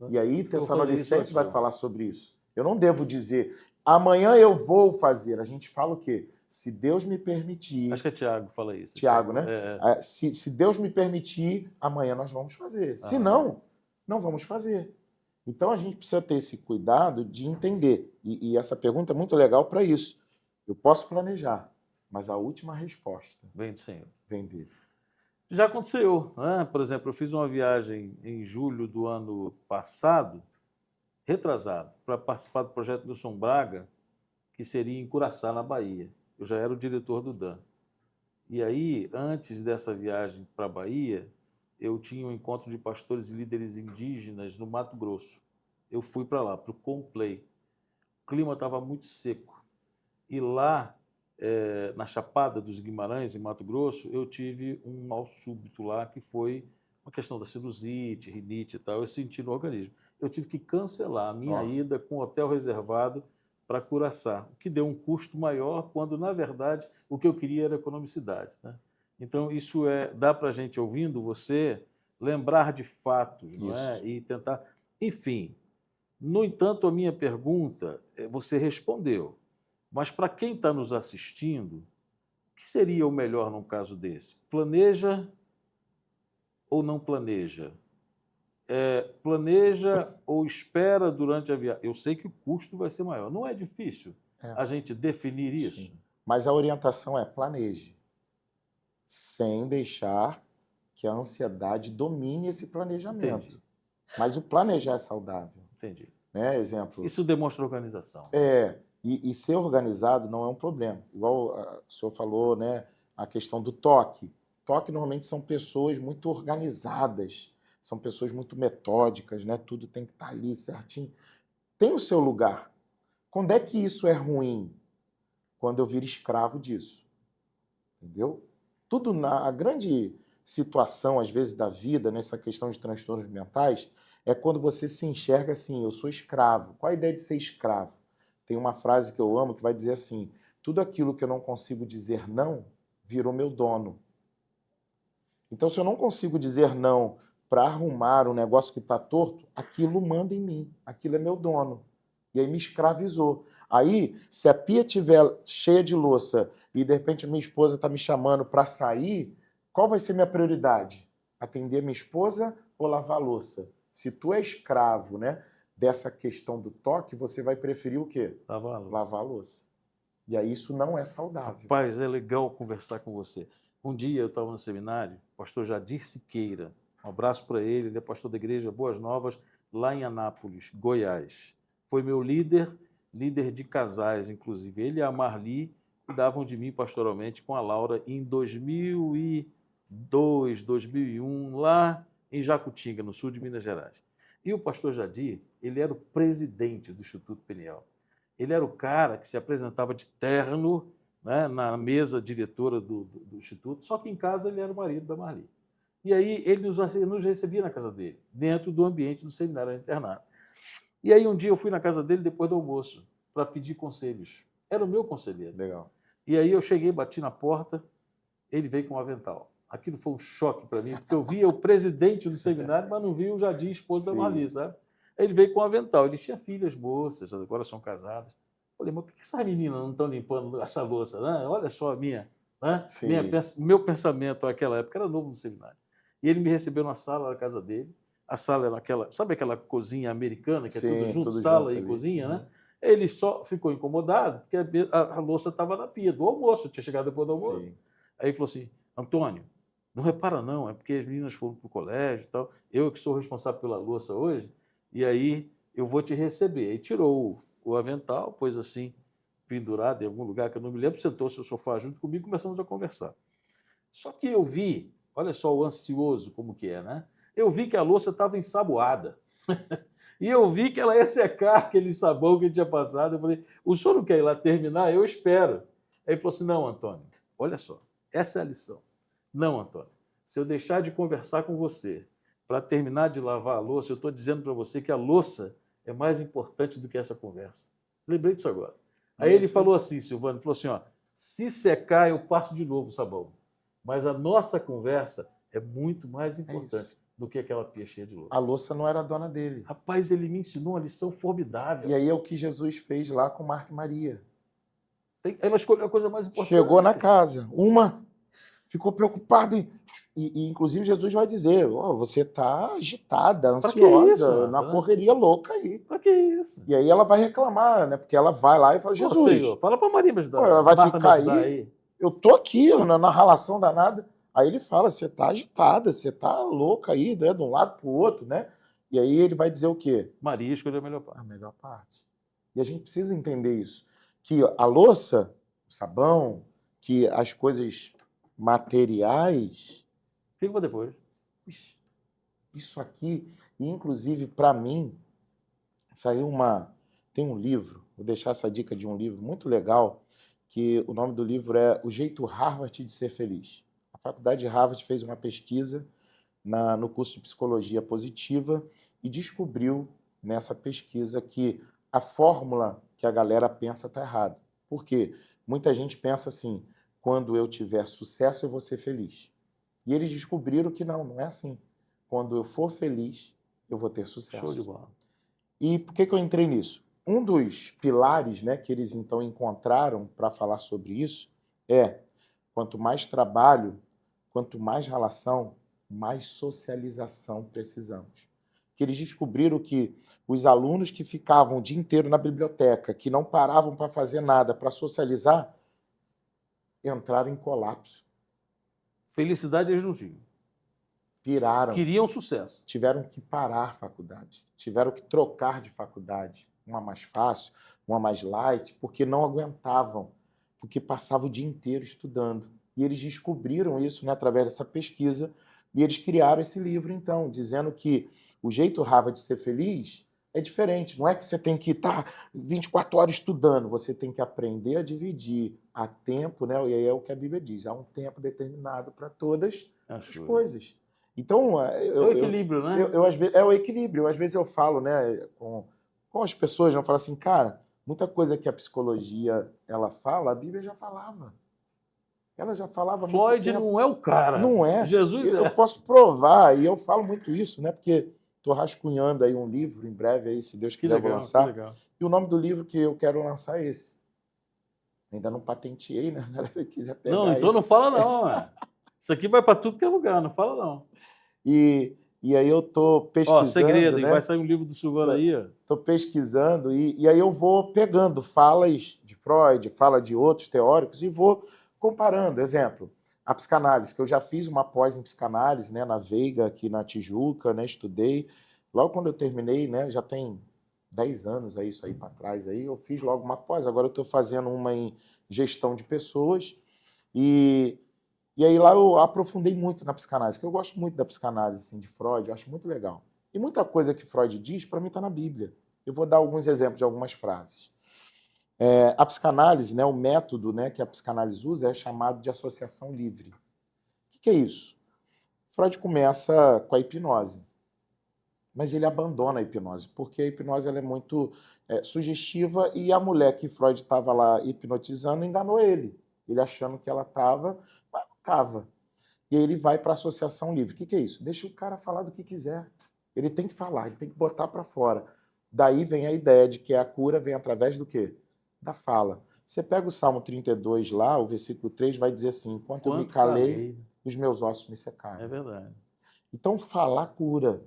E aí, Eu vou fazer isso, Tessalonicenses vai vou. falar sobre isso. Eu não devo dizer, amanhã eu vou fazer. A gente fala o quê? Se Deus me permitir. Acho que é Tiago que fala isso. Tiago, né? É. Se Deus me permitir, amanhã nós vamos fazer. Se Ah. não, não vamos fazer. Então a gente precisa ter esse cuidado de entender. E essa pergunta é muito legal para isso. Eu posso planejar, mas a última resposta Vem do Senhor. vem dele. Já aconteceu, né? Por exemplo, eu fiz uma viagem em julho do ano passado, retrasado, para participar do projeto Wilson Braga, que seria em Curaçá, na Bahia. Eu já era o diretor do DAN. E aí, antes dessa viagem para a Bahia, eu tinha um encontro de pastores e líderes indígenas no Mato Grosso. Eu fui para lá, para o Complay. O clima estava muito seco. E lá, na Chapada dos Guimarães, em Mato Grosso, eu tive um mal súbito lá, que foi uma questão da sinusite, rinite e tal, eu senti no organismo. Eu tive que cancelar a minha ida com hotel reservado para Curaçá, o que deu um custo maior, quando, na verdade, o que eu queria era economicidade, né? Então, isso dá para a gente, ouvindo você, lembrar de fatos, não é? E tentar... Enfim, no entanto, a minha pergunta, você respondeu. Mas para quem está nos assistindo, o que seria o melhor num caso desse? Planeja ou não planeja? Planeja ou espera durante a viagem? Eu sei que o custo vai ser maior. Não é difícil a gente definir isso? Sim. Mas a orientação é planeje, sem deixar que a ansiedade domine esse planejamento. Entendi. Mas o planejar é saudável. Entendi. Né? Exemplo. Isso demonstra organização. E ser organizado não é um problema. Igual o senhor falou, né, a questão do toque. Toque normalmente são pessoas muito organizadas, são pessoas muito metódicas, né? Tudo tem que estar ali certinho. Tem o seu lugar. Quando é que isso é ruim? Quando eu viro escravo disso. Entendeu? A grande situação, às vezes, da vida, nessa questão de transtornos mentais, é quando você se enxerga assim, eu sou escravo. Qual a ideia de ser escravo? Tem uma frase que eu amo que vai dizer assim, tudo aquilo que eu não consigo dizer não, virou meu dono. Então, se eu não consigo dizer não para arrumar um negócio que está torto, aquilo manda em mim, aquilo é meu dono. E aí me escravizou. Aí, se a pia estiver cheia de louça e de repente minha esposa está me chamando para sair, qual vai ser minha prioridade? Atender minha esposa ou lavar a louça? Se tu é escravo, né, dessa questão do toque, você vai preferir o quê? Lavar a louça. Lavar a louça. E aí isso não é saudável. Rapaz, é legal conversar com você. Um dia eu estava no seminário, pastor Jadir Siqueira, um abraço para ele é pastor da igreja Boas Novas, lá em Anápolis, Goiás. Foi meu líder de casais, inclusive. Ele e a Marli cuidavam de mim pastoralmente com a Laura em 2002, 2001, lá em Jacutinga, no sul de Minas Gerais. E o pastor Jadir, ele era o presidente do Instituto Peniel. Ele era o cara que se apresentava de terno, né, na mesa diretora do Instituto, só que em casa ele era o marido da Marli. E aí ele nos recebia na casa dele, dentro do ambiente do seminário internato. E aí um dia eu fui na casa dele depois do almoço, para pedir conselhos. Era o meu conselheiro. Legal. E aí eu cheguei, bati na porta, ele veio com um avental. Aquilo foi um choque para mim, porque eu via o presidente do seminário, mas não via o Jadir, esposo da Marli, sabe? Aí ele veio com um avental. Ele tinha filhas moças, agora são casadas. Falei, mas por que essas meninas não estão limpando essa louça, né? Olha só a minha, né? Meu pensamento naquela época era novo no seminário. E ele me recebeu na sala da casa dele. A sala era aquela, sabe aquela cozinha americana, que é tudo junto, tudo sala junto e ali. Cozinha, né? Ele só ficou incomodado porque a louça estava na pia do almoço, tinha chegado depois do almoço. Sim. Aí ele falou assim, Antônio, não repara não, é porque as meninas foram para o colégio e tal, eu que sou responsável pela louça hoje, e aí eu vou te receber. Aí tirou o avental, pôs assim pendurado em algum lugar, que eu não me lembro, sentou-se no sofá junto comigo e começamos a conversar. Só que eu vi, olha só o ansioso como que é, né? Eu vi que a louça estava ensaboada. E eu vi que ela ia secar aquele sabão que tinha passado. Eu falei, o senhor não quer ir lá terminar? Eu espero. Aí ele falou assim, não, Antônio, olha só, essa é a lição. Não, Antônio, se eu deixar de conversar com você para terminar de lavar a louça, eu estou dizendo para você que a louça é mais importante do que essa conversa. Lembrei disso agora. Aí ele falou assim, Silvano, falou assim, ó, se secar eu passo de novo o sabão. Mas a nossa conversa é muito mais importante do que aquela pia cheia de louça. A louça não era dona dele. Rapaz, ele me ensinou uma lição formidável. E aí é o que Jesus fez lá com Marta e Maria. Ela escolheu a coisa mais importante. Chegou na casa. Uma ficou preocupada. E inclusive, Jesus vai dizer, oh, você está agitada, ansiosa, na correria louca aí. Pra que isso? E aí ela vai reclamar, né? Porque ela vai lá e fala, Jesus, Senhor, fala pra Maria me ajudar. Ela vai ficar aí. Eu tô aqui na ralação danada. Aí ele fala, você tá agitada, você tá louca aí, né? De um lado pro outro, né? E aí ele vai dizer o quê? Maria escolheu a melhor parte. A melhor parte. E a gente precisa entender isso. Que a louça, o sabão, que as coisas materiais... Fica para depois. Isso aqui, e inclusive para mim, saiu tem um livro, vou deixar essa dica de um livro muito legal, que o nome do livro é O Jeito Harvard de Ser Feliz. A Faculdade de Harvard fez uma pesquisa no curso de Psicologia Positiva e descobriu nessa pesquisa que a fórmula que a galera pensa está errada. Por quê? Muita gente pensa assim, quando eu tiver sucesso eu vou ser feliz. E eles descobriram que não é assim. Quando eu for feliz, eu vou ter sucesso. Show de bola. E por que eu entrei nisso? Um dos pilares, né, que eles então encontraram para falar sobre isso é quanto mais trabalho, quanto mais relação, mais socialização precisamos. Que eles descobriram que os alunos que ficavam o dia inteiro na biblioteca, que não paravam para fazer nada, para socializar, entraram em colapso. Felicidade eles não tinham. Piraram. Queriam sucesso. Tiveram que parar a faculdade. Tiveram que trocar de faculdade. Uma mais fácil, uma mais light, porque não aguentavam. Porque passavam o dia inteiro estudando. E eles descobriram isso, né, através dessa pesquisa. E eles criaram esse livro, então, dizendo que o jeito Harvard de ser feliz é diferente. Não é que você tem que estar 24 horas estudando. Você tem que aprender a dividir a tempo, né? E aí é o que a Bíblia diz. Há um tempo determinado para todas as coisas. Então, é o equilíbrio, né? Às vezes, é o equilíbrio. Às vezes eu falo, né, com as pessoas, eu falo assim, cara, muita coisa que a psicologia ela fala, a Bíblia já falava. Ela já falava muito Floyd tempo. não é o cara. Não é. Jesus eu posso provar, e eu falo muito isso, né, porque estou rascunhando aí um livro, em breve, aí, se Deus quiser, vou lançar. Que legal. E o nome do livro que eu quero lançar é esse. Ainda não patenteei, né? Se quiser pegar não, então aí. não fala não. Isso aqui vai para tudo que é lugar, não fala não. E aí eu tô pesquisando, segredo, né? Vai sair um livro do Silvano aí. Tô pesquisando e aí eu vou pegando falas de Freud, fala de outros teóricos e vou comparando. Exemplo, a psicanálise, que eu já fiz uma pós em psicanálise, né, na Veiga, aqui na Tijuca, né, estudei. Logo quando eu terminei, né, já tem 10 anos aí, isso aí para trás, aí, eu fiz logo uma pós. Agora eu estou fazendo uma em gestão de pessoas e aí lá eu aprofundei muito na psicanálise, que eu gosto muito da psicanálise assim, de Freud, eu acho muito legal. E muita coisa que Freud diz, para mim, está na Bíblia. Eu vou dar alguns exemplos de algumas frases. A psicanálise, né, o método, né, que a psicanálise usa é chamado de associação livre. O que é isso? Freud começa com a hipnose, mas ele abandona a hipnose, porque a hipnose ela é muito sugestiva e a mulher que Freud estava lá hipnotizando enganou ele achando que ela estava, mas não estava. E aí ele vai para a associação livre. O que é isso? Deixa o cara falar do que quiser. Ele tem que falar, ele tem que botar para fora. Daí vem a ideia de que a cura vem através do quê? Da fala. Você pega o Salmo 32 lá, o versículo 3 vai dizer assim, enquanto eu me calei, os meus ossos me secaram. É verdade. Então, falar cura.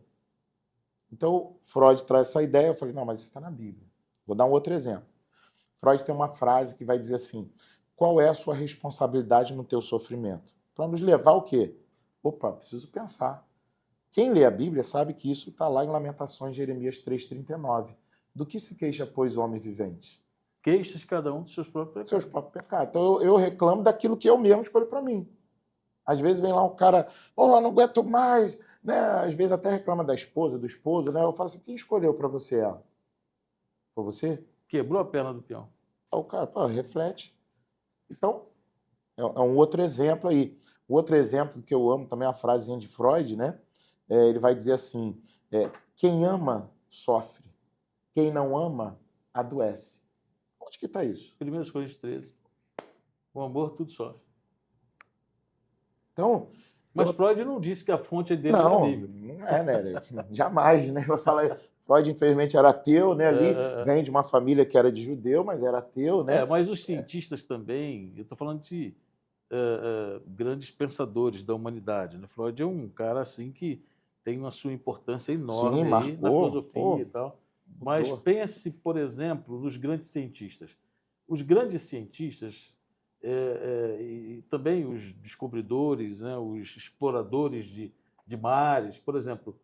Então, Freud traz essa ideia, eu falei, não, mas isso está na Bíblia. Vou dar um outro exemplo. Freud tem uma frase que vai dizer assim, qual é a sua responsabilidade no teu sofrimento? Para nos levar ao quê? Opa, preciso pensar. Quem lê a Bíblia sabe que isso está lá em Lamentações, Jeremias 3,39. Do que se queixa, pois, o homem vivente? Queixas cada um dos seus próprios pecados. Seus próprios pecados. Então eu reclamo daquilo que eu mesmo escolho para mim. Às vezes vem lá um cara, eu não aguento mais, né? Às vezes até reclama da esposa, do esposo, né? Eu falo assim, quem escolheu para você ela? Foi você? Quebrou a perna do peão. Aí o cara, pô, reflete. Então, é um outro exemplo aí. O outro exemplo que eu amo também é a frasezinha de Freud, né? Ele vai dizer assim, quem ama, sofre. Quem não ama, adoece. Onde que está isso? 1 Coríntios 13. O amor tudo sofre. Então, Mas Freud não disse que a fonte dele era a não, Bíblia. não é, né? Jamais, né? Vai falar, Freud, infelizmente, era ateu, né? Ali vem de uma família que era de judeu, mas era ateu, né? Mas os cientistas também, eu estou falando de grandes pensadores da humanidade, né? Freud é um cara assim que tem uma sua importância enorme Sim, aí marcou, na filosofia pô, e tal. Mas mudou. pense, por exemplo, nos grandes cientistas. Os grandes cientistas e também os descobridores, né, os exploradores de mares, por exemplo,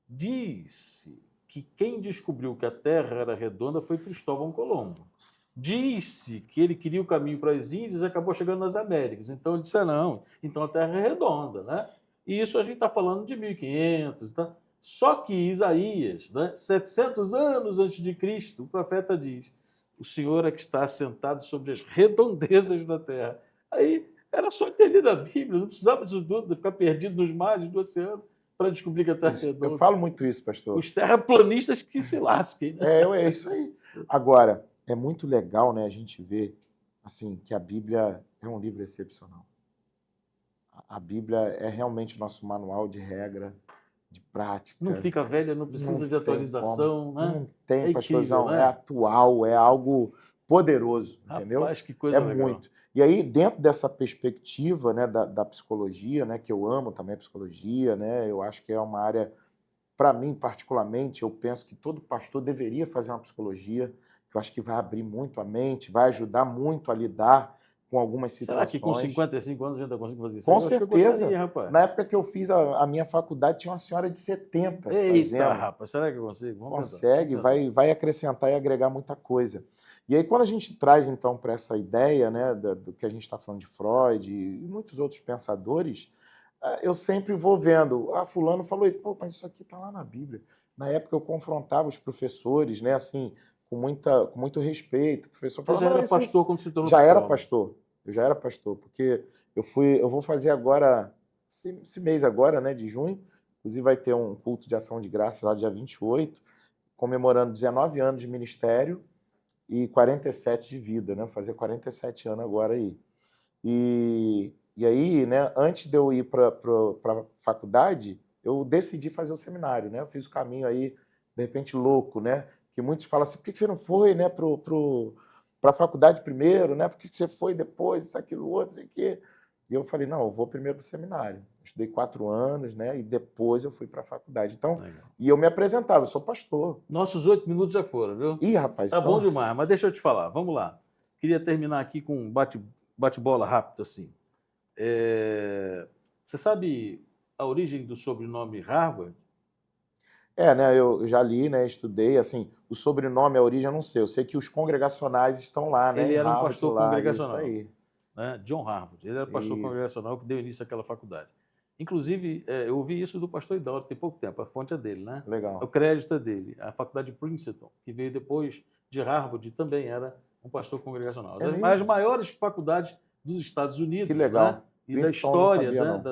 diz-se que quem descobriu que a Terra era redonda foi Cristóvão Colombo. Disse que ele queria o caminho para as Índias e acabou chegando nas Américas. Então ele disse, não, então a Terra é redonda, né? E isso a gente está falando de 1500, tá? Só que Isaías, né, 700 anos antes de Cristo, o profeta diz, o Senhor é que está assentado sobre as redondezas da terra. Aí era só entender da Bíblia, não precisava disso tudo, de ficar perdido nos mares do oceano para descobrir que a terra é redonda. Eu falo muito isso, pastor. Os terraplanistas que se lasquem. Né? É isso aí. Agora, é muito legal, né, a gente ver assim, que a Bíblia é um livro excepcional. A Bíblia é realmente o nosso manual de regra, de prática. Não fica velha, não precisa de atualização, né? Não tem, É pastorzão. incrível, né? É atual, é algo poderoso, entendeu? Rapaz, que coisa legal. Muito. E aí, dentro dessa perspectiva, né, da psicologia, né, que eu amo também a psicologia, né, eu acho que é uma área, para mim particularmente, eu penso que todo pastor deveria fazer uma psicologia, que eu acho que vai abrir muito a mente, vai ajudar muito a lidar com algumas situações. Será que com 55 anos a gente ainda consegue fazer isso? Com Eu acho que eu certeza. gostaria, rapaz. Na época que eu fiz a minha faculdade, tinha uma senhora de 70 Eita, fazendo. rapaz, será que eu consigo? Vamos Consegue, vai acrescentar e agregar muita coisa. E aí, quando a gente traz, então, para essa ideia, né, do que a gente está falando de Freud e muitos outros pensadores, eu sempre vou vendo, fulano falou isso, pô, mas isso aqui está lá na Bíblia. Na época eu confrontava os professores, né, assim, com muito respeito. O professor Você já era pastor quando se tornou Já era psicólogo? pastor. Eu já era pastor, porque eu vou fazer agora, esse mês agora, né, de junho, inclusive vai ter um culto de ação de graça lá dia 28, comemorando 19 anos de ministério e 47 de vida, né? Vou fazer 47 anos agora aí. E aí, né, antes de eu ir para a faculdade, eu decidi fazer o seminário, né? Eu fiz o caminho aí, de repente, louco, né? Que muitos falam assim, por que você não foi, né, para a faculdade primeiro, né? Por que você foi depois, isso, aquilo, outro, isso aqui? E eu falei, não, eu vou primeiro para o seminário. Estudei 4 anos, né? E depois eu fui para a faculdade. Então, Legal. e eu me apresentava, eu sou pastor. Nossos 8 minutos já foram, viu? Ih, rapaz, Tá então... bom demais, mas deixa eu te falar, vamos lá. Queria terminar aqui com um bate-bola rápido, assim. Você sabe a origem do sobrenome Harvard? né, eu já li, né, estudei, assim, o sobrenome, a origem eu não sei, eu sei que os congregacionais estão lá, né, Ele em era um Harvard, pastor lá, congregacional, isso aí. né? John Harvard. Ele era pastor Isso. congregacional que deu início àquela faculdade. Inclusive, eu ouvi isso do pastor Hidalgo tem pouco tempo, a fonte é dele, né? Legal. O crédito é dele. A faculdade de Princeton, que veio depois de Harvard, também era um pastor congregacional. As maiores faculdades dos Estados Unidos, Que legal. Né? E da história, né?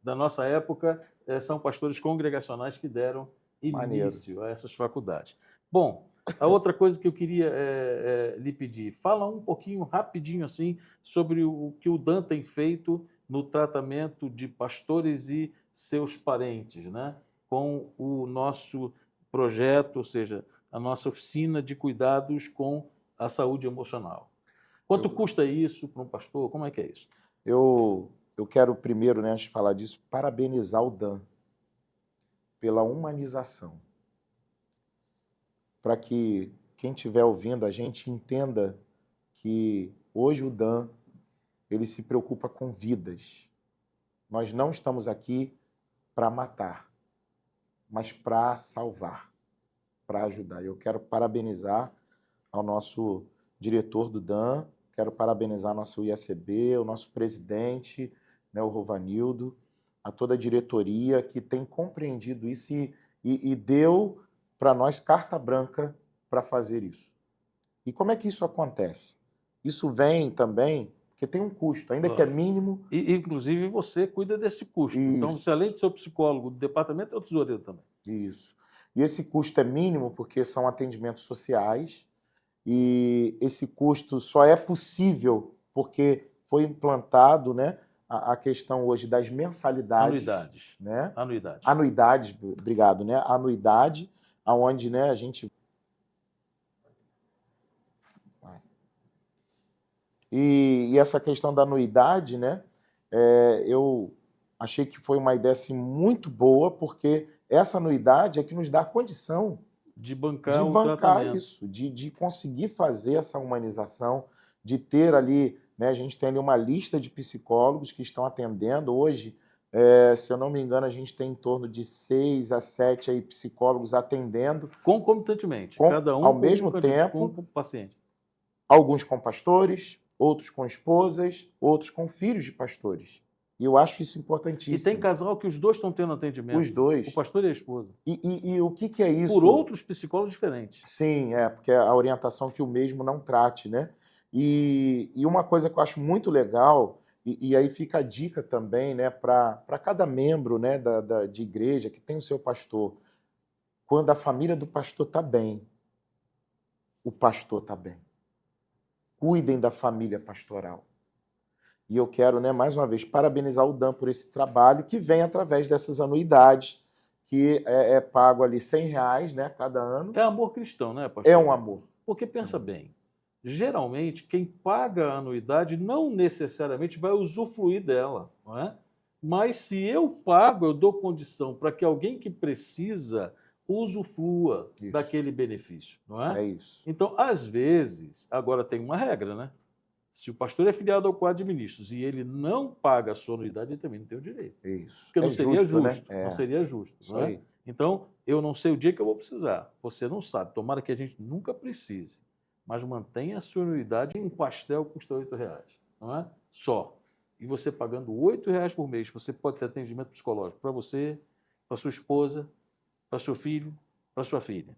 da nossa época, são pastores congregacionais que deram início a essas faculdades. Bom, a outra coisa que eu queria lhe pedir, fala um pouquinho, rapidinho assim, sobre o que o Dan tem feito no tratamento de pastores e seus parentes, né? Com o nosso projeto, ou seja, a nossa oficina de cuidados com a saúde emocional. Quanto custa isso para um pastor? Como é que é isso? Eu quero primeiro, né, antes de falar disso, parabenizar o Dan pela humanização. Para que quem estiver ouvindo a gente entenda que hoje o Dan, ele se preocupa com vidas. Nós não estamos aqui para matar, mas para salvar, para ajudar. Eu quero parabenizar ao nosso diretor do DAM, quero parabenizar nosso IACB, o nosso presidente, né, o Rovanildo, a toda a diretoria que tem compreendido isso e deu para nós carta branca para fazer isso. E como é que isso acontece? Isso vem também, porque tem um custo, ainda que é mínimo. E, inclusive, você cuida desse custo. Isso. Então, você, além de ser o psicólogo do departamento, é o tesoureiro também. Isso. E esse custo é mínimo porque são atendimentos sociais e esse custo só é possível porque foi implantado, né, a questão hoje das mensalidades. Anuidades. Né? Anuidades. Anuidades, obrigado, né? Anuidade, aonde, né, a gente... E essa questão da anuidade, né, eu achei que foi uma ideia assim, muito boa, porque essa anuidade é que nos dá a condição de bancar o tratamento. Isso, de conseguir fazer essa humanização, de ter ali, né, a gente tem ali uma lista de psicólogos que estão atendendo. Hoje, se eu não me engano, a gente tem em torno de 6 a 7 aí psicólogos atendendo. Concomitantemente, cada um ao mesmo tempo, com o paciente. Alguns com pastores, outros com esposas, outros com filhos de pastores. E eu acho isso importantíssimo. E tem casal que os dois estão tendo atendimento. Os dois. O pastor e a esposa. E o que é isso? Por outros psicólogos diferentes. Sim, porque a orientação que o mesmo não trate, né? E uma coisa que eu acho muito legal, e aí fica a dica também, né, para cada membro, né, de igreja que tem o seu pastor. Quando a família do pastor está bem, o pastor está bem. Cuidem da família pastoral. E eu quero, né, mais uma vez, parabenizar o DAM por esse trabalho que vem através dessas anuidades, que é pago ali R$100, né, cada ano. É amor cristão, né, pastor? É um amor. Porque pensa bem, geralmente quem paga a anuidade não necessariamente vai usufruir dela, não é? Mas se eu pago, eu dou condição para que alguém que precisa usufrua daquele benefício, não é? É isso. Então, às vezes, agora tem uma regra, né? Se o pastor é filiado ao quadro de ministros e ele não paga a sua anuidade, ele também não tem o direito. Isso. Porque não seria justo. Né? Não seria justo. Isso não é? aí. Então, eu não sei o dia que eu vou precisar. Você não sabe. Tomara que a gente nunca precise. Mas mantenha a sua anuidade. Um pastel custa R$8, não é? Só. E você pagando R$8 por mês, você pode ter atendimento psicológico para você, para sua esposa, para seu filho, para sua filha.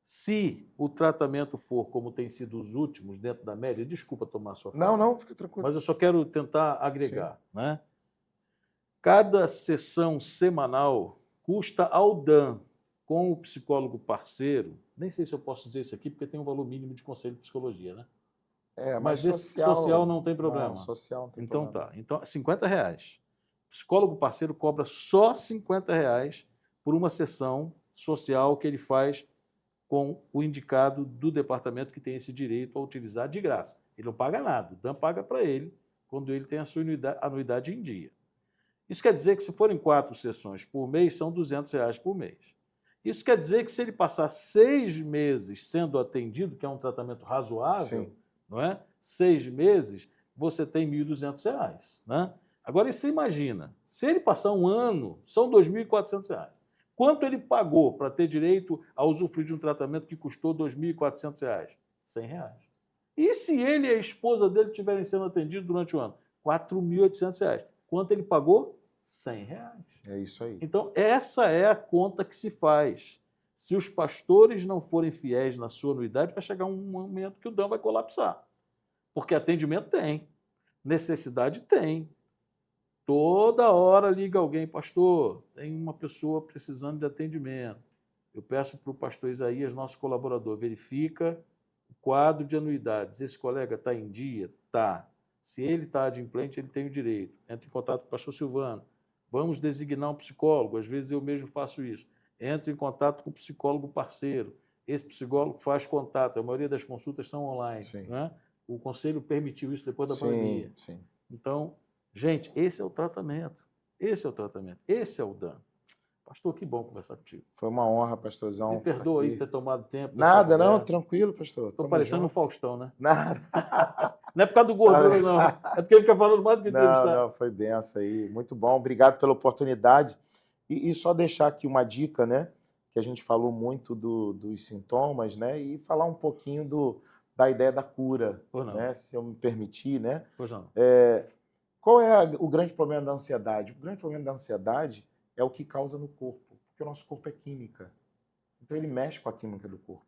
Se o tratamento for como tem sido os últimos, dentro da média, desculpa tomar a sua fala. Não, fica tranquilo. Mas eu só quero tentar agregar. Né? Cada sessão semanal custa ao DAM, com o psicólogo parceiro, nem sei se eu posso dizer isso aqui, porque tem um valor mínimo de conselho de psicologia, né? Mas social não tem problema. Não, social não tem então problema. Tá. Então, R$50. O psicólogo parceiro cobra só R$50 por uma sessão social que ele faz com o indicado do departamento que tem esse direito a utilizar de graça. Ele não paga nada, o DAM paga para ele quando ele tem a sua anuidade em dia. Isso quer dizer que se forem 4 sessões por mês, são R$200 por mês. Isso quer dizer que se ele passar 6 meses sendo atendido, que é um tratamento razoável, Sim. não é? 6 meses, você tem R$1.200. Né? Agora, você imagina, se ele passar um ano, são R$2.400. Quanto ele pagou para ter direito a usufruir de um tratamento que custou R$2.400? R$100. E se ele e a esposa dele estiverem sendo atendidos durante o ano? R$4.800. Quanto ele pagou? R$100. É isso aí. Então, essa é a conta que se faz. Se os pastores não forem fiéis na sua anuidade, vai chegar um momento que o DAM vai colapsar. Porque atendimento tem, necessidade tem. Toda hora liga alguém, pastor, tem uma pessoa precisando de atendimento. Eu peço para o pastor Isaías, nosso colaborador, verifica o quadro de anuidades. Esse colega está em dia? Está. Se ele está adimplente, ele tem o direito. Entre em contato com o pastor Silvano. Vamos designar um psicólogo, às vezes eu mesmo faço isso. Entre em contato com o psicólogo parceiro. Esse psicólogo faz contato, a maioria das consultas são online. Né? O conselho permitiu isso depois da pandemia. Sim. Então, gente, esse é o tratamento. Esse é o tratamento. Esse é o DAM. Pastor, que bom conversar contigo. Foi uma honra, pastorzão. Me perdoa aí ter tomado tempo. Nada, não, tranquilo, pastor. Estou parecendo um Faustão, né? Nada. Não é por causa do gordura, não. É porque ele fica falando mais do que entrevistado. Não, foi benção aí. Muito bom. Obrigado pela oportunidade. E só deixar aqui uma dica, né? Que a gente falou muito dos sintomas, né? E falar um pouquinho da ideia da cura, Ou não? né? Se eu me permitir, né? Pois não. Qual é o grande problema da ansiedade? O grande problema da ansiedade é o que causa no corpo, porque o nosso corpo é química. Então ele mexe com a química do corpo.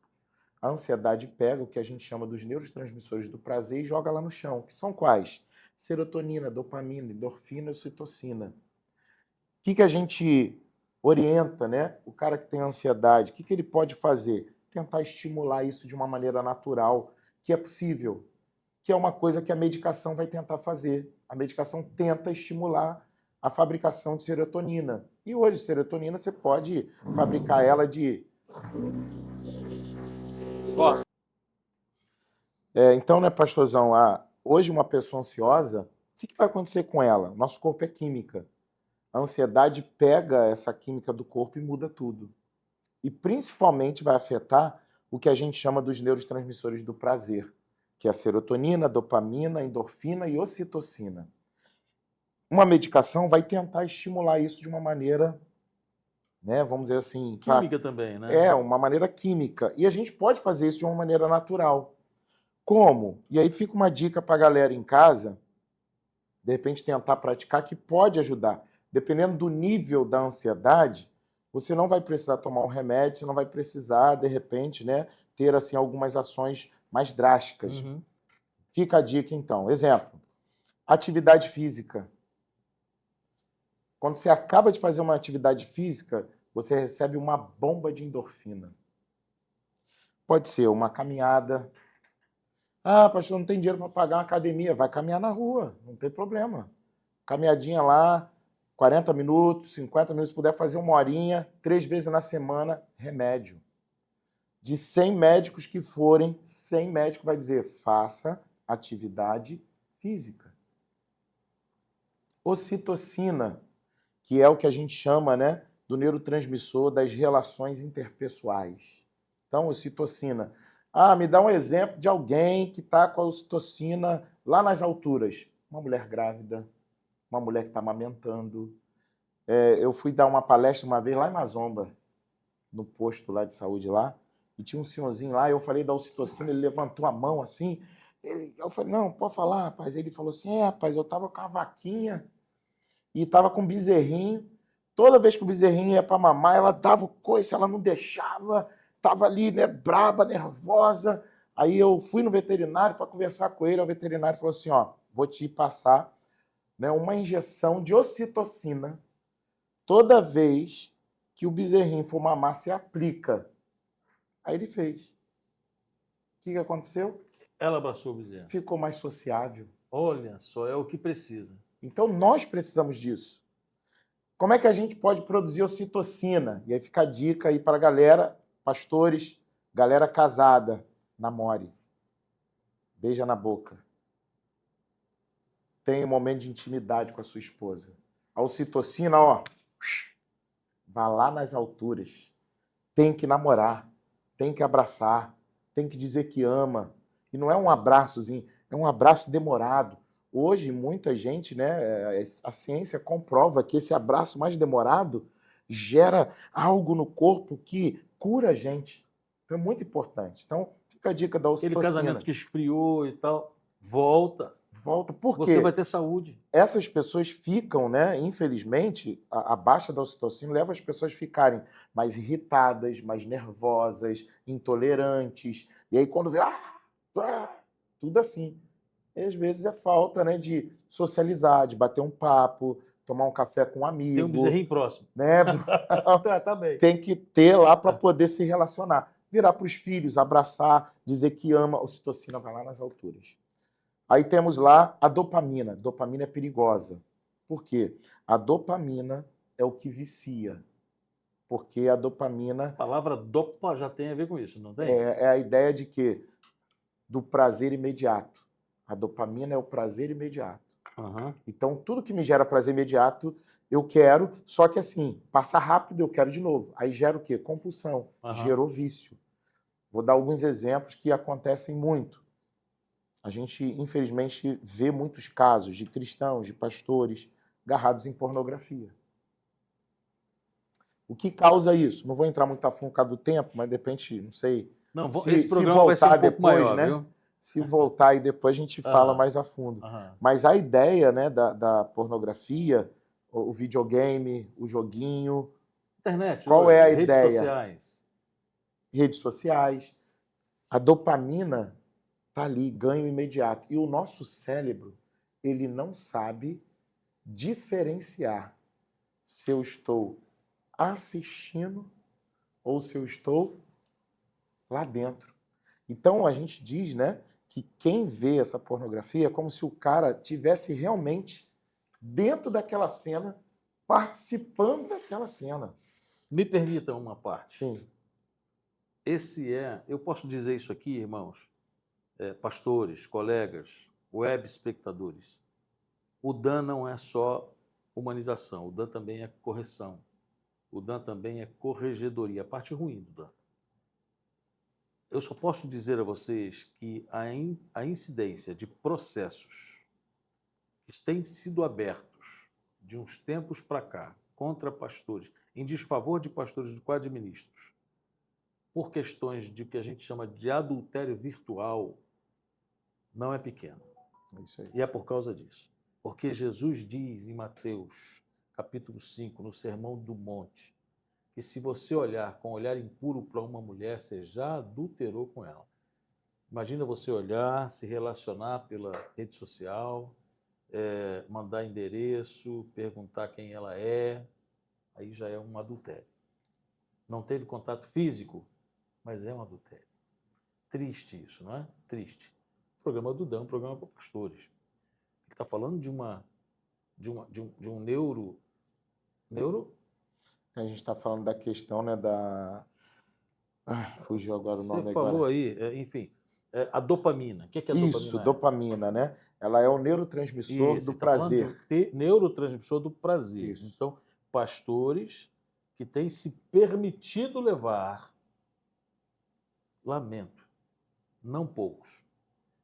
A ansiedade pega o que a gente chama dos neurotransmissores do prazer e joga lá no chão, que são quais? Serotonina, dopamina, endorfina e ocitocina. O que a gente orienta, né? O cara que tem ansiedade, o que ele pode fazer? Tentar estimular isso de uma maneira natural, que é possível, que é uma coisa que a medicação vai tentar fazer. A medicação tenta estimular a fabricação de serotonina. E hoje, serotonina, você pode fabricar ela de... Então, né, pastorzão, hoje uma pessoa ansiosa, o que vai acontecer com ela? Nosso corpo é química. A ansiedade pega essa química do corpo e muda tudo. E principalmente vai afetar o que a gente chama dos neurotransmissores do prazer, que é a serotonina, a dopamina, a endorfina e ocitocina. Uma medicação vai tentar estimular isso de uma maneira, né, vamos dizer assim... Química também, né? Uma maneira química. E a gente pode fazer isso de uma maneira natural. Como? E aí fica uma dica para a galera em casa, de repente tentar praticar, que pode ajudar. Dependendo do nível da ansiedade, você não vai precisar tomar um remédio, você não vai precisar, de repente, né, ter assim, algumas ações mais drásticas. Uhum. Fica a dica, então. Exemplo, atividade física. Quando você acaba de fazer uma atividade física, você recebe uma bomba de endorfina. Pode ser uma caminhada. Ah, pastor, não tem dinheiro para pagar uma academia. Vai caminhar na rua, não tem problema. Caminhadinha lá, 40 minutos, 50 minutos, se puder fazer uma horinha, 3 vezes na semana, remédio. De 100 médicos que forem, 100 médicos vai dizer, faça atividade física. Ocitocina, que é o que a gente chama, né, do neurotransmissor das relações interpessoais. Então, ocitocina. Ah, me dá um exemplo de alguém que está com a ocitocina lá nas alturas. Uma mulher grávida, uma mulher que está amamentando. Eu fui dar uma palestra uma vez lá em Mazomba, no posto lá de saúde lá, e tinha um senhorzinho lá, eu falei da ocitocina, ele levantou a mão assim, eu falei, não, pode falar, rapaz. Ele falou assim, rapaz, eu estava com a vaquinha e estava com um bezerrinho, toda vez que o bezerrinho ia para mamar, ela dava o coice, ela não deixava, estava ali, né, braba, nervosa. Aí eu fui no veterinário para conversar com ele, o veterinário falou assim, ó, vou te passar, né, uma injeção de ocitocina toda vez que o bezerrinho for mamar, se aplica. Aí ele fez. O que aconteceu? Ela abraçou o bezerro. Ficou mais sociável. Olha só, é o que precisa. Então nós precisamos disso. Como é que a gente pode produzir ocitocina? E aí fica a dica aí para a galera, pastores, galera casada, namore. Beija na boca. Tenha um momento de intimidade com a sua esposa. A ocitocina, ó, vá lá nas alturas. Tem que namorar, tem que abraçar, tem que dizer que ama. E não é um abraçozinho, é um abraço demorado. Hoje, muita gente, né, a ciência comprova que esse abraço mais demorado gera algo no corpo que cura a gente. Então é muito importante. Então, fica a dica da ocitocina. Aquele casamento que esfriou e tal, volta. Volta. Por quê? Você vai ter saúde. Essas pessoas ficam, né, infelizmente, a baixa da ocitocina leva as pessoas a ficarem mais irritadas, mais nervosas, intolerantes. E aí quando vê, tudo assim. E às vezes é falta, né, de socializar, de bater um papo, tomar um café com um amigo. Tem um bezerrinho próximo. Né? Tá bem. Tem que ter lá para poder se relacionar. Virar para os filhos, abraçar, dizer que ama, a ocitocina vai lá nas alturas. Aí temos lá a dopamina. Dopamina é perigosa. Por quê? A dopamina é o que vicia. Porque a dopamina... A palavra dopa já tem a ver com isso, não tem? É a ideia de quê? Do prazer imediato. A dopamina é o prazer imediato. Uhum. Então, tudo que me gera prazer imediato, eu quero, só que assim, passa rápido, eu quero de novo. Aí gera o quê? Compulsão. Gerou vício. Vou dar alguns exemplos que acontecem muito. A gente, infelizmente, vê muitos casos de cristãos, de pastores, agarrados em pornografia. O que causa isso? Não vou entrar muito a fundo por causa do tempo, mas de repente, não sei. Não, esse programa vai ser um pouco depois, maior, né? viu? Se voltar aí depois a gente fala Aham. mais a fundo. Aham. Mas a ideia, né, da pornografia, o videogame, o joguinho, Internet qual hoje, é a redes ideia? sociais. Redes sociais. A dopamina está ali, ganho imediato. E o nosso cérebro, ele não sabe diferenciar se eu estou assistindo ou se eu estou lá dentro. Então a gente diz, né, que quem vê essa pornografia é como se o cara tivesse realmente dentro daquela cena, participando daquela cena. Me permita uma parte. Sim. Eu posso dizer isso aqui, irmãos, pastores, colegas, web espectadores. O DAN não é só humanização, o DAN também é correção. O DAN também é corregedoria, a parte ruim do DAN. Eu só posso dizer a vocês que a incidência de processos que têm sido abertos de uns tempos para cá contra pastores, em desfavor de pastores do quadro de ministros, por questões de que a gente chama de adultério virtual, não é pequena. É isso aí. E é por causa disso. Porque Jesus diz em Mateus, capítulo 5, no Sermão do Monte, que se você olhar com olhar impuro para uma mulher, você já adulterou com ela. Imagina você olhar, se relacionar pela rede social, mandar endereço, perguntar quem ela é, aí já é um adultério. Não teve contato físico, mas é um adultério. Triste isso, não é? Triste. O programa do Dan, um programa para pastores. Ele está falando de um neuro. A gente está falando da questão, né, da... fugiu agora o Você nome falou agora. aí, enfim, a dopamina. O que é a Isso, dopamina? dopamina, né? Ela é o neurotransmissor Isso, do ele está falando de prazer. um neurotransmissor do prazer. Isso. Então, pastores que têm se permitido levar, lamento, não poucos,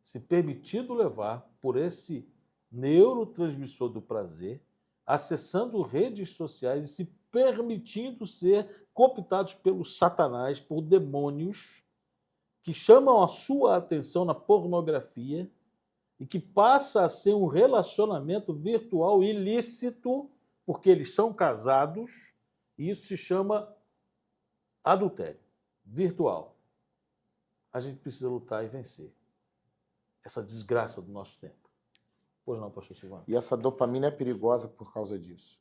se permitido levar por esse neurotransmissor do prazer, acessando redes sociais e se permitindo ser cooptados pelo Satanás, por demônios que chamam a sua atenção na pornografia e que passa a ser um relacionamento virtual ilícito, porque eles são casados, e isso se chama adultério virtual. A gente precisa lutar e vencer essa desgraça do nosso tempo. Pois não, pastor Silvano? E essa dopamina é perigosa por causa disso.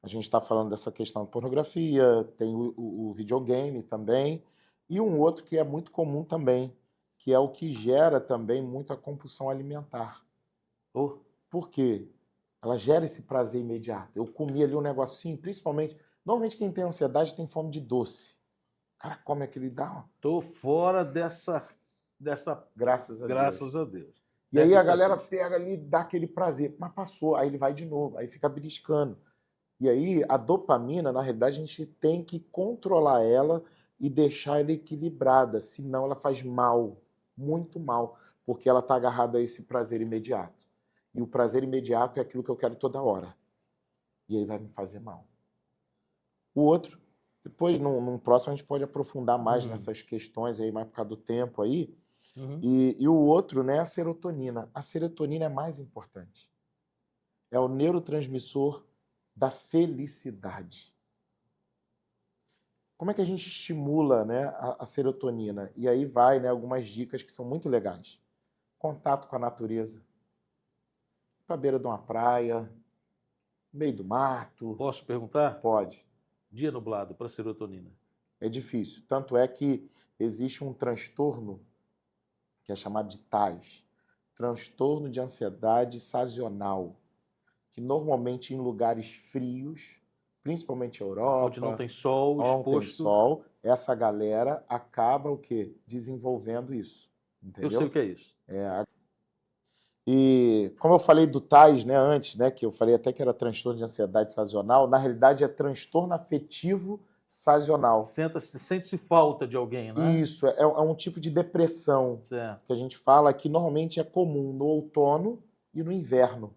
A gente está falando dessa questão da pornografia, tem o videogame também, e um outro que é muito comum também, que é o que gera também muita compulsão alimentar. Oh, Por quê? Ela gera esse prazer imediato. Eu comi ali um negocinho, principalmente... Normalmente quem tem ansiedade tem fome de doce. O cara come aquele e dá, estou fora dessa graças a Deus. graças a Deus. E aí Dessa a galera estatística. pega ali e dá aquele prazer. Mas passou, aí ele vai de novo, aí fica beliscando. E aí a dopamina, na realidade, a gente tem que controlar ela e deixar ela equilibrada, senão ela faz mal, muito mal, porque ela está agarrada a esse prazer imediato. E o prazer imediato é aquilo que eu quero toda hora. E aí vai me fazer mal. O outro, depois num próximo a gente pode aprofundar mais nessas questões aí, mais por causa do tempo aí. E o outro, né, a serotonina. A serotonina é mais importante. É o neurotransmissor da felicidade. Como é que a gente estimula, né, a serotonina? E aí vai, né, algumas dicas que são muito legais. Contato com a natureza. Para a beira de uma praia, no meio do mato. Posso perguntar? Pode. Dia nublado para serotonina. É difícil. Tanto é que existe um transtorno que é chamado de TAS, transtorno de ansiedade sazonal, que normalmente em lugares frios, principalmente Europa, Onde não tem sol, onde tem exposto. sol, essa galera acaba o quê? Desenvolvendo isso. Entendeu? Eu sei o que é isso. E como eu falei do TAS, né, antes, né, que eu falei até que era transtorno de ansiedade sazonal, na realidade é transtorno afetivo sazonal. Sente-se falta de alguém, né? Isso, é um tipo de depressão Certo. que a gente fala que normalmente é comum no outono e no inverno.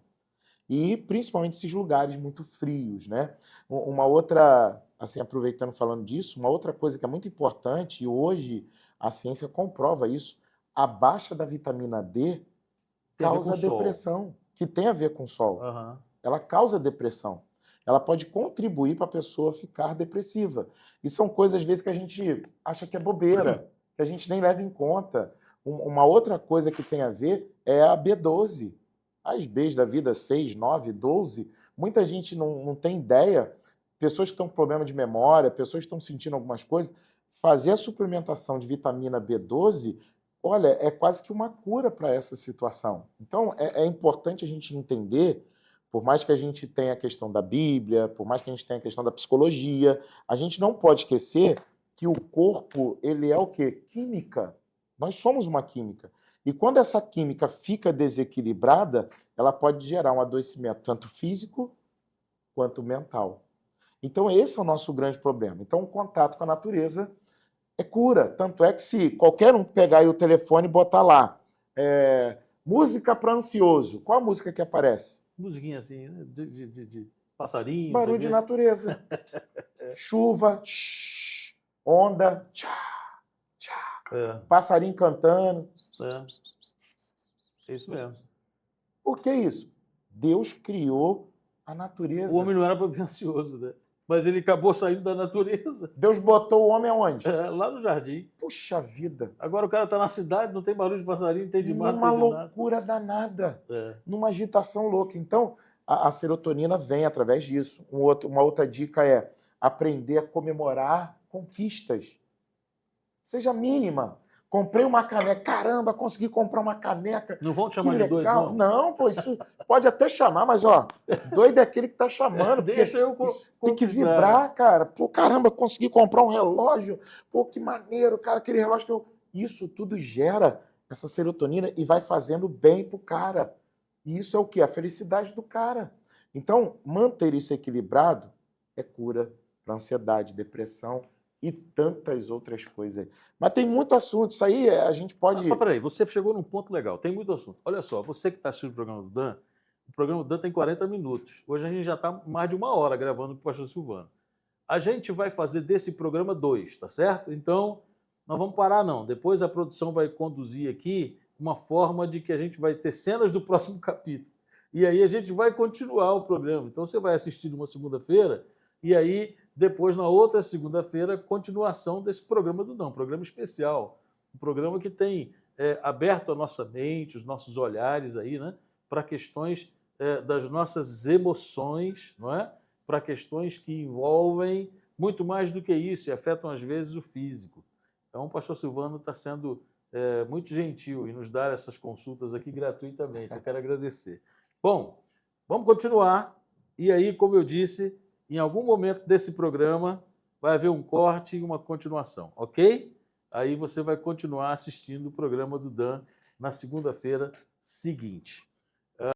E principalmente esses lugares muito frios, né? Uma outra, assim, aproveitando falando disso, uma outra coisa que é muito importante, e hoje a ciência comprova isso, a baixa da vitamina D Tem a ver causa com o sol. depressão, que tem a ver com o sol. Aham. Ela causa depressão. Ela pode contribuir para a pessoa ficar depressiva. E são coisas, às vezes, que a gente acha que é bobeira, que a gente nem leva em conta. Uma outra coisa que tem a ver é a B12. As Bs da vida, 6, 9, 12. Muita gente não tem ideia. Pessoas que estão com problema de memória, pessoas que estão sentindo algumas coisas. Fazer a suplementação de vitamina B12, olha, é quase que uma cura para essa situação. Então, é importante a gente entender, por mais que a gente tenha a questão da Bíblia, por mais que a gente tenha a questão da psicologia, a gente não pode esquecer que o corpo, ele é o quê? Química. Nós somos uma química. E quando essa química fica desequilibrada, ela pode gerar um adoecimento tanto físico quanto mental. Então, esse é o nosso grande problema. Então, o contato com a natureza é cura. Tanto é que se qualquer um pegar aí o telefone e botar lá, música para ansioso, qual a música que aparece? Musiquinha assim, né? De passarinho. Barulho de natureza. Chuva, onda, passarinho cantando. É isso mesmo. Por que isso? Deus criou a natureza. O homem não era para ser ansioso, né? Mas ele acabou saindo da natureza. Deus botou o homem aonde? Lá no jardim. Puxa vida. Agora o cara está na cidade, não tem barulho de passarinho, não tem de mato, Numa não tem de nada. loucura danada. Numa agitação louca. Então, a serotonina vem através disso. Uma outra dica é aprender a comemorar conquistas. Seja mínima. Comprei uma caneca. Caramba, consegui comprar uma caneca. Não vão te chamar de doido, não? Não, pô, isso pode até chamar, mas, ó, doido é aquele que tá chamando. Deixa eu tem que vibrar, cara. Pô, caramba, consegui comprar um relógio. Pô, que maneiro, cara, aquele relógio que eu... Isso tudo gera essa serotonina e vai fazendo bem pro cara. E isso é o quê? A felicidade do cara. Então, manter isso equilibrado é cura para ansiedade, depressão e tantas outras coisas. Mas tem muito assunto, isso aí a gente pode... Mas peraí, você chegou num ponto legal, tem muito assunto. Olha só, você que está assistindo o programa do Dan tem 40 minutos. Hoje a gente já está mais de 1 hora gravando com o pastor Silvano. A gente vai fazer desse programa 2, tá certo? Então, não vamos parar não. Depois a produção vai conduzir aqui uma forma de que a gente vai ter cenas do próximo capítulo. E aí a gente vai continuar o programa. Então você vai assistir numa segunda-feira e aí depois na outra segunda-feira continuação desse programa do Dan, um programa especial, um programa que tem aberto a nossa mente, os nossos olhares aí, né, para questões das nossas emoções, não é? Para questões que envolvem muito mais do que isso e afetam às vezes o físico. Então o pastor Silvano está sendo muito gentil em nos dar essas consultas aqui gratuitamente. Eu quero agradecer. Bom, vamos continuar. E aí, como eu disse, em algum momento desse programa vai haver um corte e uma continuação, ok? Aí você vai continuar assistindo o programa do Dan na segunda-feira seguinte.